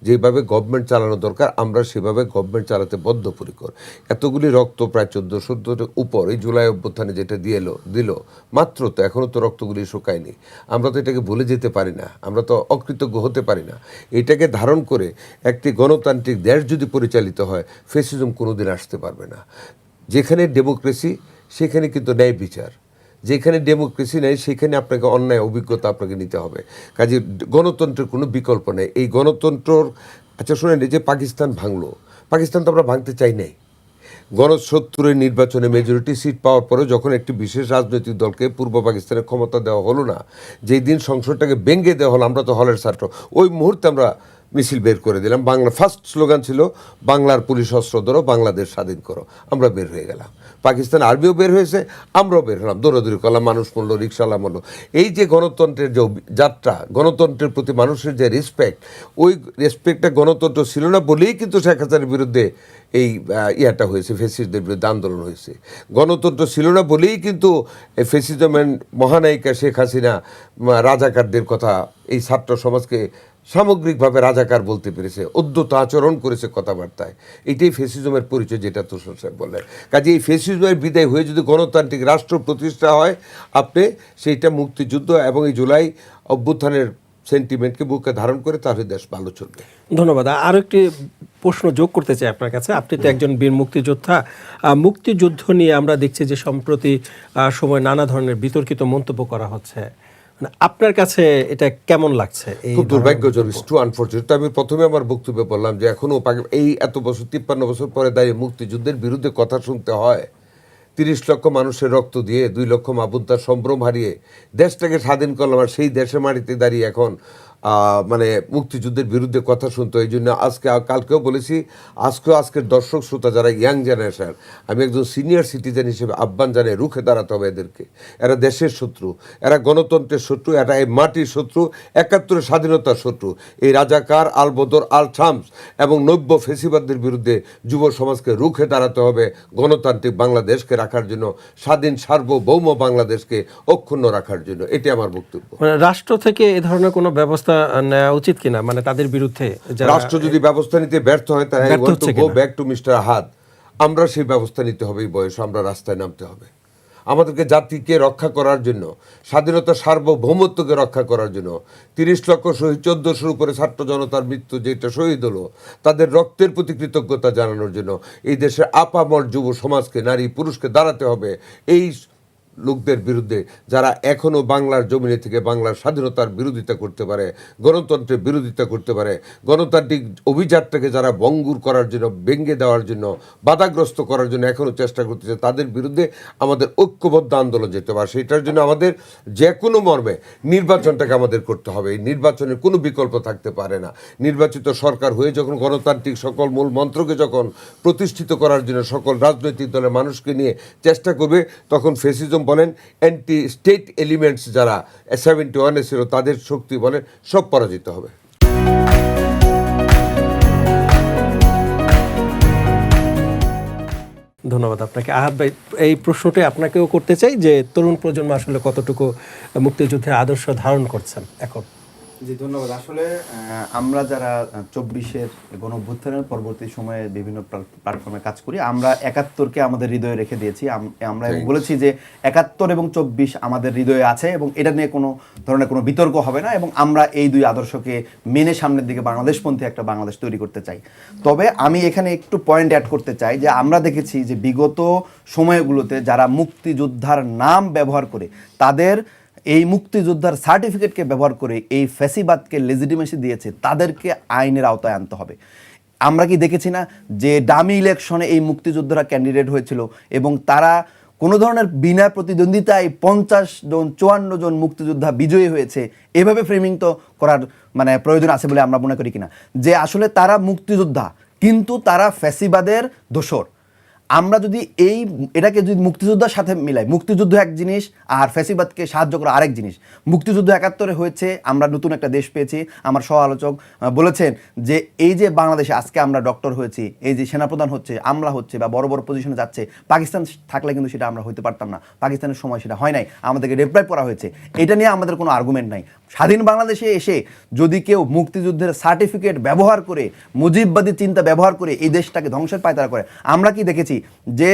S1: যেভাবে গভর্নমেন্ট চালানো দরকার, আমরা সেভাবে গভর্নমেন্ট চালাতে বদ্ধপরিকর। এতগুলি রক্ত, প্রায় 1400 উপর, এই জুলাই অভ্যুত্থানে যেটা দিল মাত্র, তো এখনও তো রক্তগুলি শুকায়নি। আমরা তো এটাকে ভুলে যেতে পারি না, আমরা তো অকৃতজ্ঞ হতে পারি না। এটাকে ধারণ করে একটি গণতান্ত্রিক দেশ যদি পরিচালিত হয়, ফ্যাসিজম কোনোদিন আসতে পারবে না। যেখানে ডেমোক্রেসি, সেখানে কিন্তু ন্যায় বিচার। যেখানে ডেমোক্রেসি নেই, সেখানে আপনাকে অন্যায় অভিজ্ঞতা আপনাকে নিতে হবে। কাজে গণতন্ত্রের কোনো বিকল্প নেই। এই গণতন্ত্রর, আচ্ছা শোনেন, এই যে পাকিস্তান ভাঙলো, পাকিস্তান তো আমরা ভাঙতে চাই নাই। 70-এর নির্বাচনে মেজরিটি সিট পাওয়ার পরে যখন একটি বিশেষ রাজনৈতিক দলকে পূর্ব পাকিস্তানের ক্ষমতা দেওয়া হলো না, যেই দিন সংসদটাকে ভেঙে দেওয়া হলো, আমরা তো হলের ছাত্র, ওই মুহূর্তে আমরা মিছিল বের করে দিলাম। বাংলা ফার্স্ট স্লোগান ছিল বাংলার পুলিশ অস্ত্র ধরো, বাংলাদেশ স্বাধীন করো। আমরা বের হয়ে গেলাম, পাকিস্তান আর্মিও বের হয়েছে, আমরাও বের হলাম, দৌড়াদৌড়ি করলাম, মানুষ মরল, রিক্সাওয়ালা মরল। এই যে গণতন্ত্রের যে যাত্রা, গণতন্ত্রের প্রতি মানুষের যে রেসপেক্ট, ওই রেসপেক্টটা গণতন্ত্র ছিল না বলেই কিন্তু শেখ হাসিনার বিরুদ্ধে এই ইয়াটা হয়েছে, ফ্যাসিস্টদের বিরুদ্ধে আন্দোলন হয়েছে। গণতন্ত্র ছিল না বলেই কিন্তু ফ্যাসিজমের মহানায়িকা শেখ হাসিনা রাজাকারদের কথা এই ছাত্র সমাজকে সামগ্রিকভাবে রাজাকার বলতে পেরেছে, অদ্যত আচরণ করেছে কথাবার্তায়, এটাই ফ্যাসিজমের পরিচয়, যেটা তুষার সাহেব বললেন। কাজে এই ফ্যাসিজমের বিদায় হয়ে যদি গণতান্ত্রিক রাষ্ট্র প্রতিষ্ঠা হয়, আপনি সেইটা মুক্তিযুদ্ধ এবং এই জুলাই অভ্যুত্থানের সেন্টিমেন্টকে বুকে ধারণ করে, তাহলে দেশ ভালো চলবে।
S2: ধন্যবাদ। আরও একটি প্রশ্ন যোগ করতে চাই আপনার কাছে। আপনি তো একজন বীর মুক্তিযোদ্ধা। মুক্তিযুদ্ধ নিয়ে আমরা দেখছি যে সম্প্রতি সময় নানা ধরনের বিতর্কিত মন্তব্য করা হচ্ছে, মানে আপনার কাছে এটা কেমন লাগছে?
S1: খুব দুর্ভাগ্যজনক, টু আনফরচুনেট। আমি প্রথমে আমার বক্তব্যে বললাম যে এখনো এই এত বছর 53 বছর পরে দাঁড়িয়ে মুক্তিযুদ্ধের বিরুদ্ধে কথা শুনতে হয়। 30 লক্ষ মানুষের রক্ত দিয়ে, 2 লক্ষ মাবুদ্দার সম্ভ্রম হারিয়ে দেশটাকে স্বাধীন করলাম, আর সেই দেশের মাটিতে দাঁড়িয়ে এখন মানে মুক্তিযুদ্ধের বিরুদ্ধে কথা শুনতে। এই জন্য কালকেও বলেছি, আজকের দর্শক শ্রোতা যারা ইয়াং জেনারেশন, আমি একজন সিনিয়র সিটিজেন হিসেবে আহ্বান জানিয়ে রুখে দাঁড়াতে হবে এদেরকে। এরা দেশের শত্রু, এরা গণতন্ত্রের শত্রু, এরা এই মাটির শত্রু, 71 স্বাধীনতার শত্রু। এই রাজাকার, আলবদর, আল শামস এবং নব্য ফেসিবাদদের বিরুদ্ধে যুব সমাজকে রুখে দাঁড়াতে হবে, গণতান্ত্রিক বাংলাদেশকে রাখার জন্য, স্বাধীন সার্বভৌম বাংলাদেশকে অক্ষুণ্ণ রাখার জন্য। এটি আমার বক্তব্য।
S2: মানে রাষ্ট্র থেকে এ ধরনের কোনো ব্যবস্থা নেওয়া উচিত কিনা, মানে তাদের বিরুদ্ধে?
S1: রাষ্ট্র যদি ব্যবস্থা নিতে ব্যর্থ হয়, তাহলে I want to go back to mister Hadi. আমরা সেই ব্যবস্থা নিতে হবে, এই বয়সে আমরা রাস্তায় নামতে হবে। আমাদেরকে জাতিকে রক্ষা করার জন্য, স্বাধীনতা সার্বভৌমত্বকে রক্ষা করার জন্য 30 লক্ষ শহীদ, 1400-র উপরে ছাত্র জনতার মৃত্যু যেটা শহীদ হলো, তাদের রক্তের প্রতি কৃতজ্ঞতা জানানোর জন্য এই দেশের আপামর যুব সমাজকে, নারী পুরুষকে দাঁড়াতে হবে এই লোকদের বিরুদ্ধে, যারা এখনো বাংলার জমিনে থেকে বাংলার স্বাধীনতার বিরোধিতা করতে পারে, গণতন্ত্রের বিরোধিতা করতে পারে, গণতান্ত্রিক অভিযানটাকে যারা ভঙ্গুর করার জন্য, ভেঙে দেওয়ার জন্য, বাধাগ্রস্ত করার জন্য এখনো চেষ্টা করতেছে, তাদের বিরুদ্ধে আমাদের ঐক্যবদ্ধ আন্দোলন যেতে পারে। সেটার জন্য আমাদের যে কোনো মর্মে নির্বাচনটাকে আমাদের করতে হবে। এই নির্বাচনের কোনো বিকল্প থাকতে পারে না। নির্বাচিত সরকার হয়ে যখন গণতান্ত্রিক সকল মূল মন্ত্রকে যখন প্রতিষ্ঠিত করার জন্য সকল রাজনৈতিক দলের মানুষকে নিয়ে চেষ্টা করবে, তখন ফ্যাসিজম বলেন, অ্যান্টি স্টেট এলিমেন্টস যারা 71-এ ছিল, তাদের শক্তি বলেন, সব পরাজিত হবে।
S2: ধন্যবাদ আপনাকে। আহাদ ভাই, এই প্রশ্নটি আপনাকেও করতে চাই যে তরুণ প্রজন্ম আসলে কতটুকু মুক্তিযুদ্ধের আদর্শ ধারণ করছেন এখন?
S4: জি ধন্যবাদ। আসলে আমরা যারা 24-এর গণঅভ্যুত্থানের পরবর্তী সময়ে বিভিন্ন প্ল্যাটফর্মে কাজ করি, আমরা 71-কে আমাদের হৃদয়ে রেখে দিয়েছি। আমরা বলেছি যে 71 এবং 24 আমাদের হৃদয়ে আছে এবং এটা নিয়ে কোনো ধরনের কোনো বিতর্ক হবে না, এবং আমরা এই দুই আদর্শকে মেনে সামনের দিকে বাংলাদেশপন্থী একটা বাংলাদেশ তৈরি করতে চাই। তবে আমি এখানে একটু পয়েন্ট অ্যাড করতে চাই যে আমরা দেখেছি যে বিগত সময়গুলোতে যারা মুক্তিযোদ্ধার নাম ব্যবহার করে, তাদের এই মুক্তিযোদ্ধার সার্টিফিকেটকে ব্যবহার করে এই ফ্যাসিবাদকে লেজিটিমেসি দিয়েছে, তাদেরকে আইনের আওতায় আনতে হবে। আমরা কি দেখেছি না যে ডামি ইলেকশনে এই মুক্তিযোদ্ধারা ক্যান্ডিডেট হয়েছিল এবং তারা কোনো ধরনের বিনা প্রতিদ্বন্দ্বিতায় 50 জন 54 জন মুক্তিযোদ্ধা বিজয়ী হয়েছে? এভাবে ফ্রেমিং তো করার মানে প্রয়োজন আছে বলে আমরা মনে করি কিনা, যে আসলে তারা মুক্তিযোদ্ধা কিন্তু তারা ফ্যাসিবাদের দোসর। আমরা যদি এটাকে যদি মুক্তিযোদ্ধার সাথে মিলাই, মুক্তিযুদ্ধ এক জিনিস আর ফ্যাসিবাদকে সাহায্য করা আরেক জিনিস। মুক্তিযুদ্ধ 71-এ হয়েছে, আমরা নতুন একটা দেশ পেয়েছি। আমার সহ আলোচক বলেছেন যে এই যে বাংলাদেশে আজকে আমরা ডক্টর হয়েছি, এই যে সেনাপ্রধান হচ্ছে, আমলা হচ্ছে বা বড় বড় পজিশনে যাচ্ছে, পাকিস্তান থাকলে কিন্তু সেটা আমরা হইতে পারতাম না। পাকিস্তানের সময় সেটা হয় নাই, আমাদেরকে রেপ্রাই করা হয়েছে। এটা নিয়ে আমাদের কোনো আর্গুমেন্ট নাই। স্বাধীন বাংলাদেশে এসে যদি কেউ মুক্তিযুদ্ধের সার্টিফিকেট ব্যবহার করে, মুজিববাদী চিন্তা ব্যবহার করে এই দেশটাকে ধ্বংসের পায়তারা করে, আমরা কি দেখেছি যে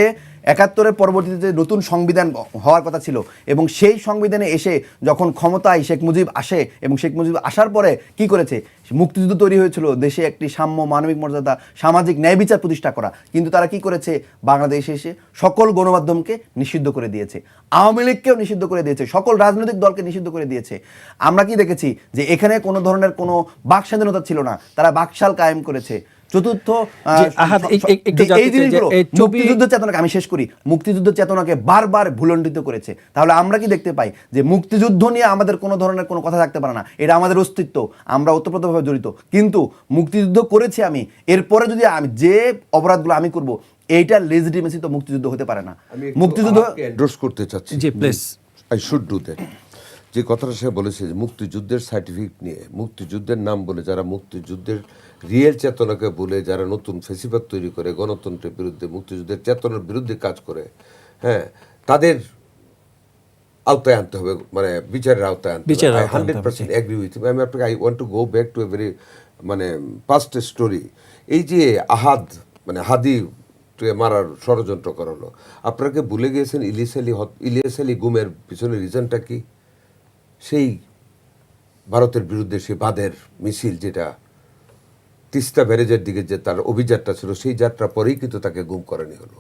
S4: 71-এর পরবর্তীতে নতুন সংবিধান হওয়ার কথা ছিল এবং সেই সংবিধানে এসে যখন ক্ষমতায় শেখ মুজিব আসে এবং শেখ মুজিব আসার পরে কি করেছে, মুক্তিযুদ্ধ তৈরি হয়েছিল দেশে একটি সাম্য, মানবিক মর্যাদা, সামাজিক ন্যায় বিচার প্রতিষ্ঠা করা। কিন্তু তারা কি করেছে, বাংলাদেশে এসে সকল গণমাধ্যমকে নিষিদ্ধ করে দিয়েছে, আওয়ামী লীগকেও নিষিদ্ধ করে দিয়েছে, সকল রাজনৈতিক দলকে নিষিদ্ধ করে দিয়েছে। আমরা কি দেখেছি যে এখানে কোনো ধরনের কোনো বাক স্বাধীনতা ছিল না, তারা বাকশাল কায়েম করেছে। চতুর্থ, এই জিনিসগুলো মুক্তিযুদ্ধ চেতনাকে, আমি শেষ করি, মুক্তিযুদ্ধ চেতনাকে বারবার ভুলণ্ডিত করেছে। তাহলে আমরা কি দেখতে পাই যে মুক্তিযুদ্ধ নিয়ে আমাদের কোনো ধরনের কোনো কথা থাকতে পারে না, এটা আমাদের অস্তিত্ব, আমরা ওতপ্রোতভাবে জড়িত। কিন্তু মুক্তিযুদ্ধ করেছি আমি, এরপরে যদি আমি যে অপরাধগুলো আমি করব, এইটা লেজিটিমেসি তো মুক্তিযুদ্ধ হতে পারে না। মুক্তিযুদ্ধ
S1: এন্ডোর্স করতে চাচ্ছি,
S2: জি please,
S1: I should do that. যে কথাটা সে বলেছে যে মুক্তিযুদ্ধের সার্টিফিকেট নিয়ে, মুক্তিযুদ্ধের নাম বলে যারা মুক্তিযুদ্ধের রিয়েল চেতনাকে বলে যারা নতুন ফেসিবাদ তৈরি করে, গণতন্ত্রের বিরুদ্ধে, মুক্তিযুদ্ধের চেতনার বিরুদ্ধে কাজ করে, হ্যাঁ, তাদের আওতায় আনতে হবে, মানে বিচারের আওতায় আনতে হবে।
S2: বিচারের
S1: I
S2: আওতায় আনতে হবে,
S1: 100% এগ্রি উইথ ইউ। আমি আপনাকে I want to go back to a very মানে পাস্ট স্টোরি। এই যে আহাদ মানে হাদি মারার ষড়যন্ত্র করালো, আপনাকে ভুলে গিয়েছেন ইলিয়াস আলী গুমের পিছনে রিজনটা কি? সেই ভারতের বিরুদ্ধে সেই বাদের মিছিল, যেটা তিস্তা ব্যারেজের দিকে যে তার অভিযাত্রা ছিল, সেই যাত্রা পরেই কিন্তু তাকে গুম করানি হলো।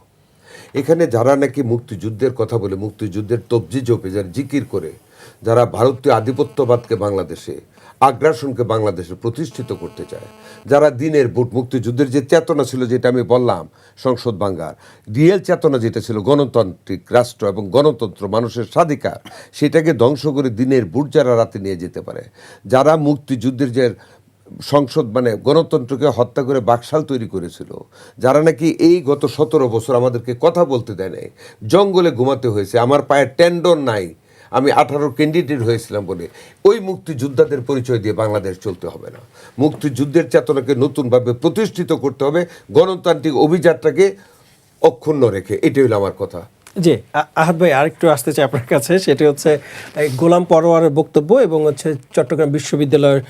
S1: এখানে যারা নাকি মুক্তিযুদ্ধের কথা বলে, মুক্তিযুদ্ধের তবজি জপে, যারা জিকির করে, যারা ভারতীয় আধিপত্যবাদকে বাংলাদেশে, আগ্রাসনকে বাংলাদেশে প্রতিষ্ঠিত করতে চায়, যারা দিনের ভোট মুক্তিযুদ্ধের যে চেতনা ছিল, যেটা আমি বললাম সংসদ ভাঙ্গার, রিয়েল চেতনা যেটা ছিল গণতান্ত্রিক রাষ্ট্র এবং গণতন্ত্র, মানুষের স্বাধিকার, সেটাকে ধ্বংস করে দিনের ভোট যারা রাতে নিয়ে যেতে পারে, যারা মুক্তিযুদ্ধের যে সংসদ মানে গণতন্ত্রকে হত্যা করে বাকশাল তৈরি করেছিল, যারা নাকি এই গত 17 বছর আমাদেরকে কথা বলতে দেয় নাই, জঙ্গলে ঘুমাতে হয়েছে, আমার পায়ে টেন্ডন নাই, আমি 18 ক্যান্ডিডেট হয়েছিলাম বলে, ওই মুক্তিযোদ্ধাদের পরিচয় দিয়ে বাংলাদেশ চলতে হবে না। মুক্তিযুদ্ধের চেতনাকে নতুনভাবে প্রতিষ্ঠিত করতে হবে, গণতান্ত্রিক অভিযাত্রাকে অক্ষুণ্ণ রেখে। এটাই হলো আমার কথা।
S2: জি, আহাদ ভাই আরেকটু আসতে চাই আপনার কাছে, সেটি হচ্ছে এই গোলাম পরোয়ারের বক্তব্য এবং হচ্ছে চট্টগ্রাম বিশ্ববিদ্যালয়ের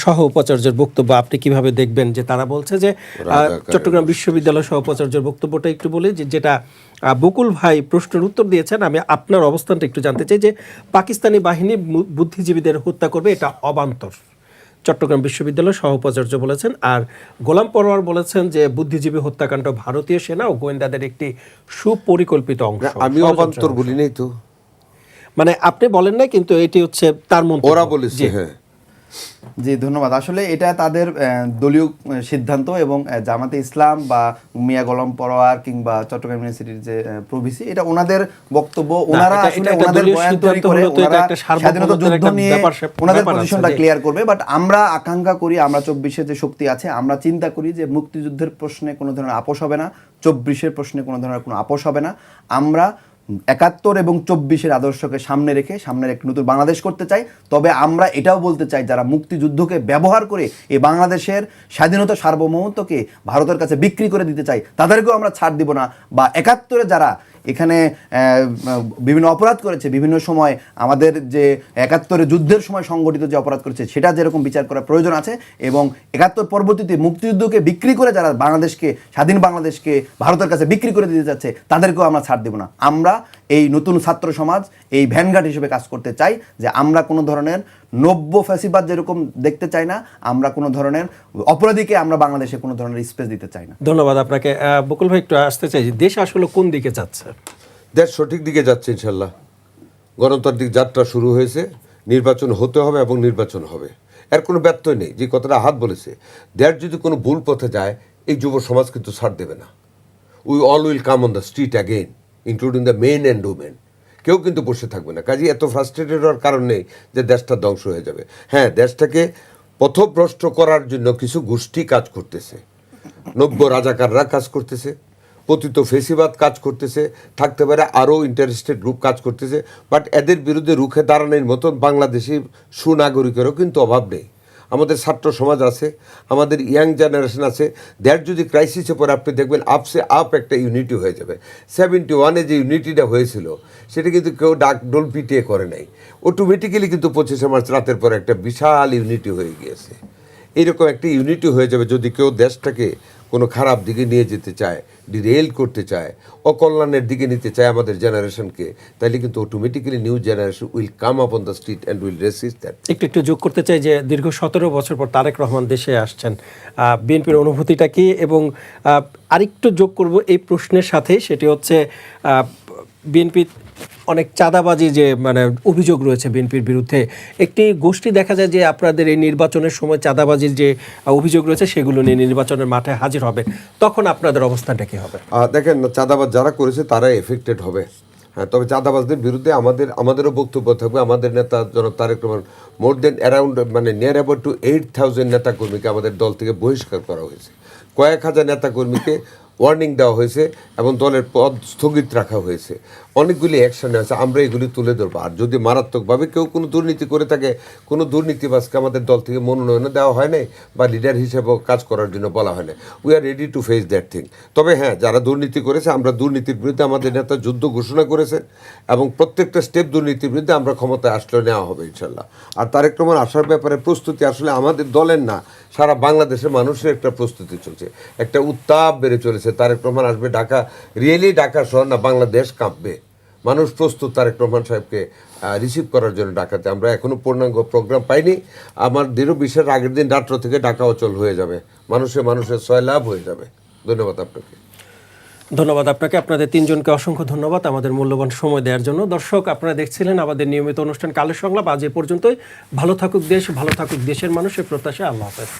S2: সহ উপাচার্যের বক্তব্য আপনি কিভাবে দেখবেন? যে তারা বলছে যে চট্টগ্রাম বিশ্ববিদ্যালয় সহ উপাচার্যের বক্তব্যটা একটু বলি, যেটা বকুল ভাই প্রশ্নের উত্তর দিয়েছেন। আমি আপনার অবস্থানটা একটু জানতে চাই যে পাকিস্তানি বাহিনী বুদ্ধিজীবীদের হত্যা করবে, এটা অবান্তর, চট্টগ্রাম বিশ্ববিদ্যালয়ের সহ উপাচার্য বলেছেন। আর গোলাম পরোয়ার বলেছেন যে বুদ্ধিজীবী হত্যাকাণ্ড ভারতীয় সেনা ও গোয়েন্দাদের একটি সুপরিকল্পিত অংশ।
S1: আমি অবান্তর বলি নাই তো,
S2: মানে আপনি বলেন না, কিন্তু এটি হচ্ছে তার মন্তব্য।
S1: ওরা বলেছে। হ্যাঁ,
S4: জি ধন্যবাদ। আসলে এটা তাদের দলীয় সিদ্ধান্ত এবং জামাতে ইসলাম বা মিয়া গোলাম পরোয়ার কিংবা চট্টগ্রাম ইউনিভার্সিটির যে প্রভিসি, এটা ওনাদের বক্তব্য। ওনারা আসলে ওনাদের বয়ান তৈরি করে ওনারা স্বাধীনতা যুদ্ধ নিয়ে ওনাদের পজিশনটা ক্লিয়ার করবে। বাট আমরা আকাঙ্ক্ষা করি, আমরা 24-এ যে শক্তি আছে, আমরা চিন্তা করি যে মুক্তিযুদ্ধের প্রশ্নে কোনো ধরনের আপোষ হবে না, 24-এর প্রশ্নে কোনো ধরনের কোনো আপোষ হবে না। আমরা 71 এবং 24-এর আদর্শকে সামনে রেখে সামনের একটি নতুন বাংলাদেশ করতে চাই। তবে আমরা এটাও বলতে চাই, যারা মুক্তিযুদ্ধকে ব্যবহার করে এই বাংলাদেশের স্বাধীনতা সার্বভৌমত্বকে ভারতের কাছে বিক্রি করে দিতে চাই, তাদেরকেও আমরা ছাড় দিব না। বা 71-এ যারা এখানে বিভিন্ন অপরাধ করেছে, বিভিন্ন সময় আমাদের যে 71-এ যুদ্ধের সময় সংগঠিত যে অপরাধ করেছে, সেটা যেরকম বিচার করার প্রয়োজন আছে, এবং 71 পরবর্তীতে মুক্তিযুদ্ধকে বিক্রি করে যারা বাংলাদেশকে, স্বাধীন বাংলাদেশকে ভারতের কাছে বিক্রি করে দিতে যাচ্ছে, তাদেরকেও আমরা ছাড় দেব না। আমরা এই নতুন ছাত্র সমাজ এই ভ্যানগার্ড হিসেবে কাজ করতে চাই, যে আমরা কোনো ধরনের নব্য ফ্যাসিবাদ যেরকম দেখতে চাই না, আমরা কোনো ধরনের অপরাধীকে আমরা বাংলাদেশে কোনো ধরনের স্পেস দিতে চাই না।
S2: ধন্যবাদ আপনাকে। বকুল ভাই একটু আসতে চাই, দেশ আসলে কোন দিকে যাচ্ছে?
S1: দেশ সঠিক দিকে যাচ্ছে ইনশাল্লাহ। গণতান্ত্রিক যাত্রা শুরু হয়েছে, নির্বাচন হতে হবে এবং নির্বাচন হবে, এর কোনো ব্যত্যয় নেই। যে কথাটা হাত বলেছে, দেশ যদি কোনো ভুল পথে যায়, এই যুব সমাজ কিন্তু ছাড় দেবে না। We all will come on the street again, including the men and women. কেউ কিন্তু বসে থাকবে না। কাজে এত ফ্রাস্ট্রেটেড হওয়ার কারণ নেই যে দেশটা ধ্বংস হয়ে যাবে। হ্যাঁ, দেশটাকে পথভ্রষ্ট করার জন্য কিছু গোষ্ঠী কাজ করতেছে, নব্য রাজাকাররা কাজ করতেছে, পতিত ফেসিবাদ কাজ করতেছে, থাকতে পারে আরও ইন্টারেস্টেড গ্রুপ কাজ করতেছে। বাট এদের বিরুদ্ধে রুখে দাঁড়ানোর মতন বাংলাদেশি সুনাগরিকেরও কিন্তু অভাব নেই। আমাদের ছাত্র সমাজ আছে, আমাদের ইয়াং জেনারেশন আছে। দ্যাট যদি ক্রাইসিসে পরে আপনি দেখবেন আপসে আপ একটা ইউনিটি হয়ে যাবে। 71-এ যে ইউনিটিটা হয়েছিল, সেটা কিন্তু কেউ ডাক ডোল পিটিয়ে করে নাই, অটোমেটিক্যালি কিন্তু 25শে মার্চ রাতের পর একটা বিশাল ইউনিটি হয়ে গিয়েছে। এইরকম একটা ইউনিটি হয়ে যাবে যদি কেউ দেশটাকে কোনো খারাপ দিকে নিয়ে যেতে চায়, ডিরেল করতে চায়, অকল্যাণের দিকে নিতে চায় আমাদের জেনারেশনকে, তাহলে কিন্তু automatically new generation will come up on the street and will resist that.
S2: একটু যোগ করতে চাই যে দীর্ঘ 17 বছর পর তারেক রহমান দেশে আসছেন, বিএনপির অনুভূতিটা কি? এবং আরেকটু যোগ করব এই প্রশ্নের সাথে, সেটি হচ্ছে বিএনপি অনেক চাঁদাবাজি যে মানে অভিযোগ রয়েছে বিএনপির বিরুদ্ধে। একটি গোষ্ঠী দেখা যায় যে আপনাদের এই নির্বাচনের সময় চাঁদাবাজির যে অভিযোগ রয়েছে সেগুলো নিয়ে নির্বাচনের মাঠে হাজির হবে, তখন আপনাদের অবস্থানটা কি হবে?
S1: দেখেন, চাঁদাবাজ যারা করেছে তারাই এফেক্টেড হবে। হ্যাঁ, তবে চাঁদাবাজদের বিরুদ্ধে আমাদেরও বক্তব্য থাকবে। আমাদের নেতা জনাব তারেক রহমান মোর দেন অ্যারাউন্ড মানে নিয়ার অ্যাবাউট টু 8,000 নেতাকর্মীকে আমাদের দল থেকে বহিষ্কার করা হয়েছে। কয়েক হাজার নেতাকর্মীকে ওয়ার্নিং দেওয়া হয়েছে এবং দলের পদ স্থগিত রাখা হয়েছে, অনেকগুলি অ্যাকশনে আছে, আমরা এগুলি তুলে ধরবো। আর যদি মারাত্মকভাবে কেউ কোনো দুর্নীতি করে থাকে, কোনো দুর্নীতিবাজকে আমাদের দল থেকে মনোনয়ন দেওয়া হয় নাই বা লিডার হিসেবেও কাজ করার জন্য বলা হয় না, we are ready to face that thing. তবে হ্যাঁ, যারা দুর্নীতি করেছে, আমরা দুর্নীতির বিরুদ্ধে আমাদের নেতা যুদ্ধ ঘোষণা করেছেন এবং প্রত্যেকটা স্টেপ দুর্নীতির বিরুদ্ধে আমরা ক্ষমতায় আসলে নেওয়া হবে ইনশাল্লাহ। আর তারেক রহমান আসার ব্যাপারে প্রস্তুতি আসলে আমাদের দলের না, সারা বাংলাদেশের মানুষের একটা প্রস্তুতি চলছে, একটা উত্তাপ বেড়ে চলেছে। তারেক রহমান আসবে ঢাকা, রিয়েলি ঢাকা শহর না, বাংলাদেশ কাঁপবে। মানুষ প্রস্তুত তারেক রহমান সাহেবকে রিসিভ করার জন্য ঢাকাতে। আমরা এখনও পূর্ণাঙ্গ প্রোগ্রাম পাইনি। আমার দৃঢ় বিশ্বাস আগের দিন রাত্র থেকে ঢাকা অচল হয়ে যাবে, মানুষের সয়লাভ হয়ে যাবে। ধন্যবাদ আপনাকে।
S2: ধন্যবাদ আপনাকে, আপনাদের তিনজনকে অসংখ্য ধন্যবাদ আমাদের মূল্যবান সময় দেওয়ার জন্য। দর্শক, আপনারা দেখছিলেন আমাদের নিয়মিত অনুষ্ঠান কালের সংলাপ। আজ এ পর্যন্তই। ভালো থাকুক দেশ, ভালো থাকুক দেশের মানুষের প্রত্যাশা। আল্লাহ হাফেজ।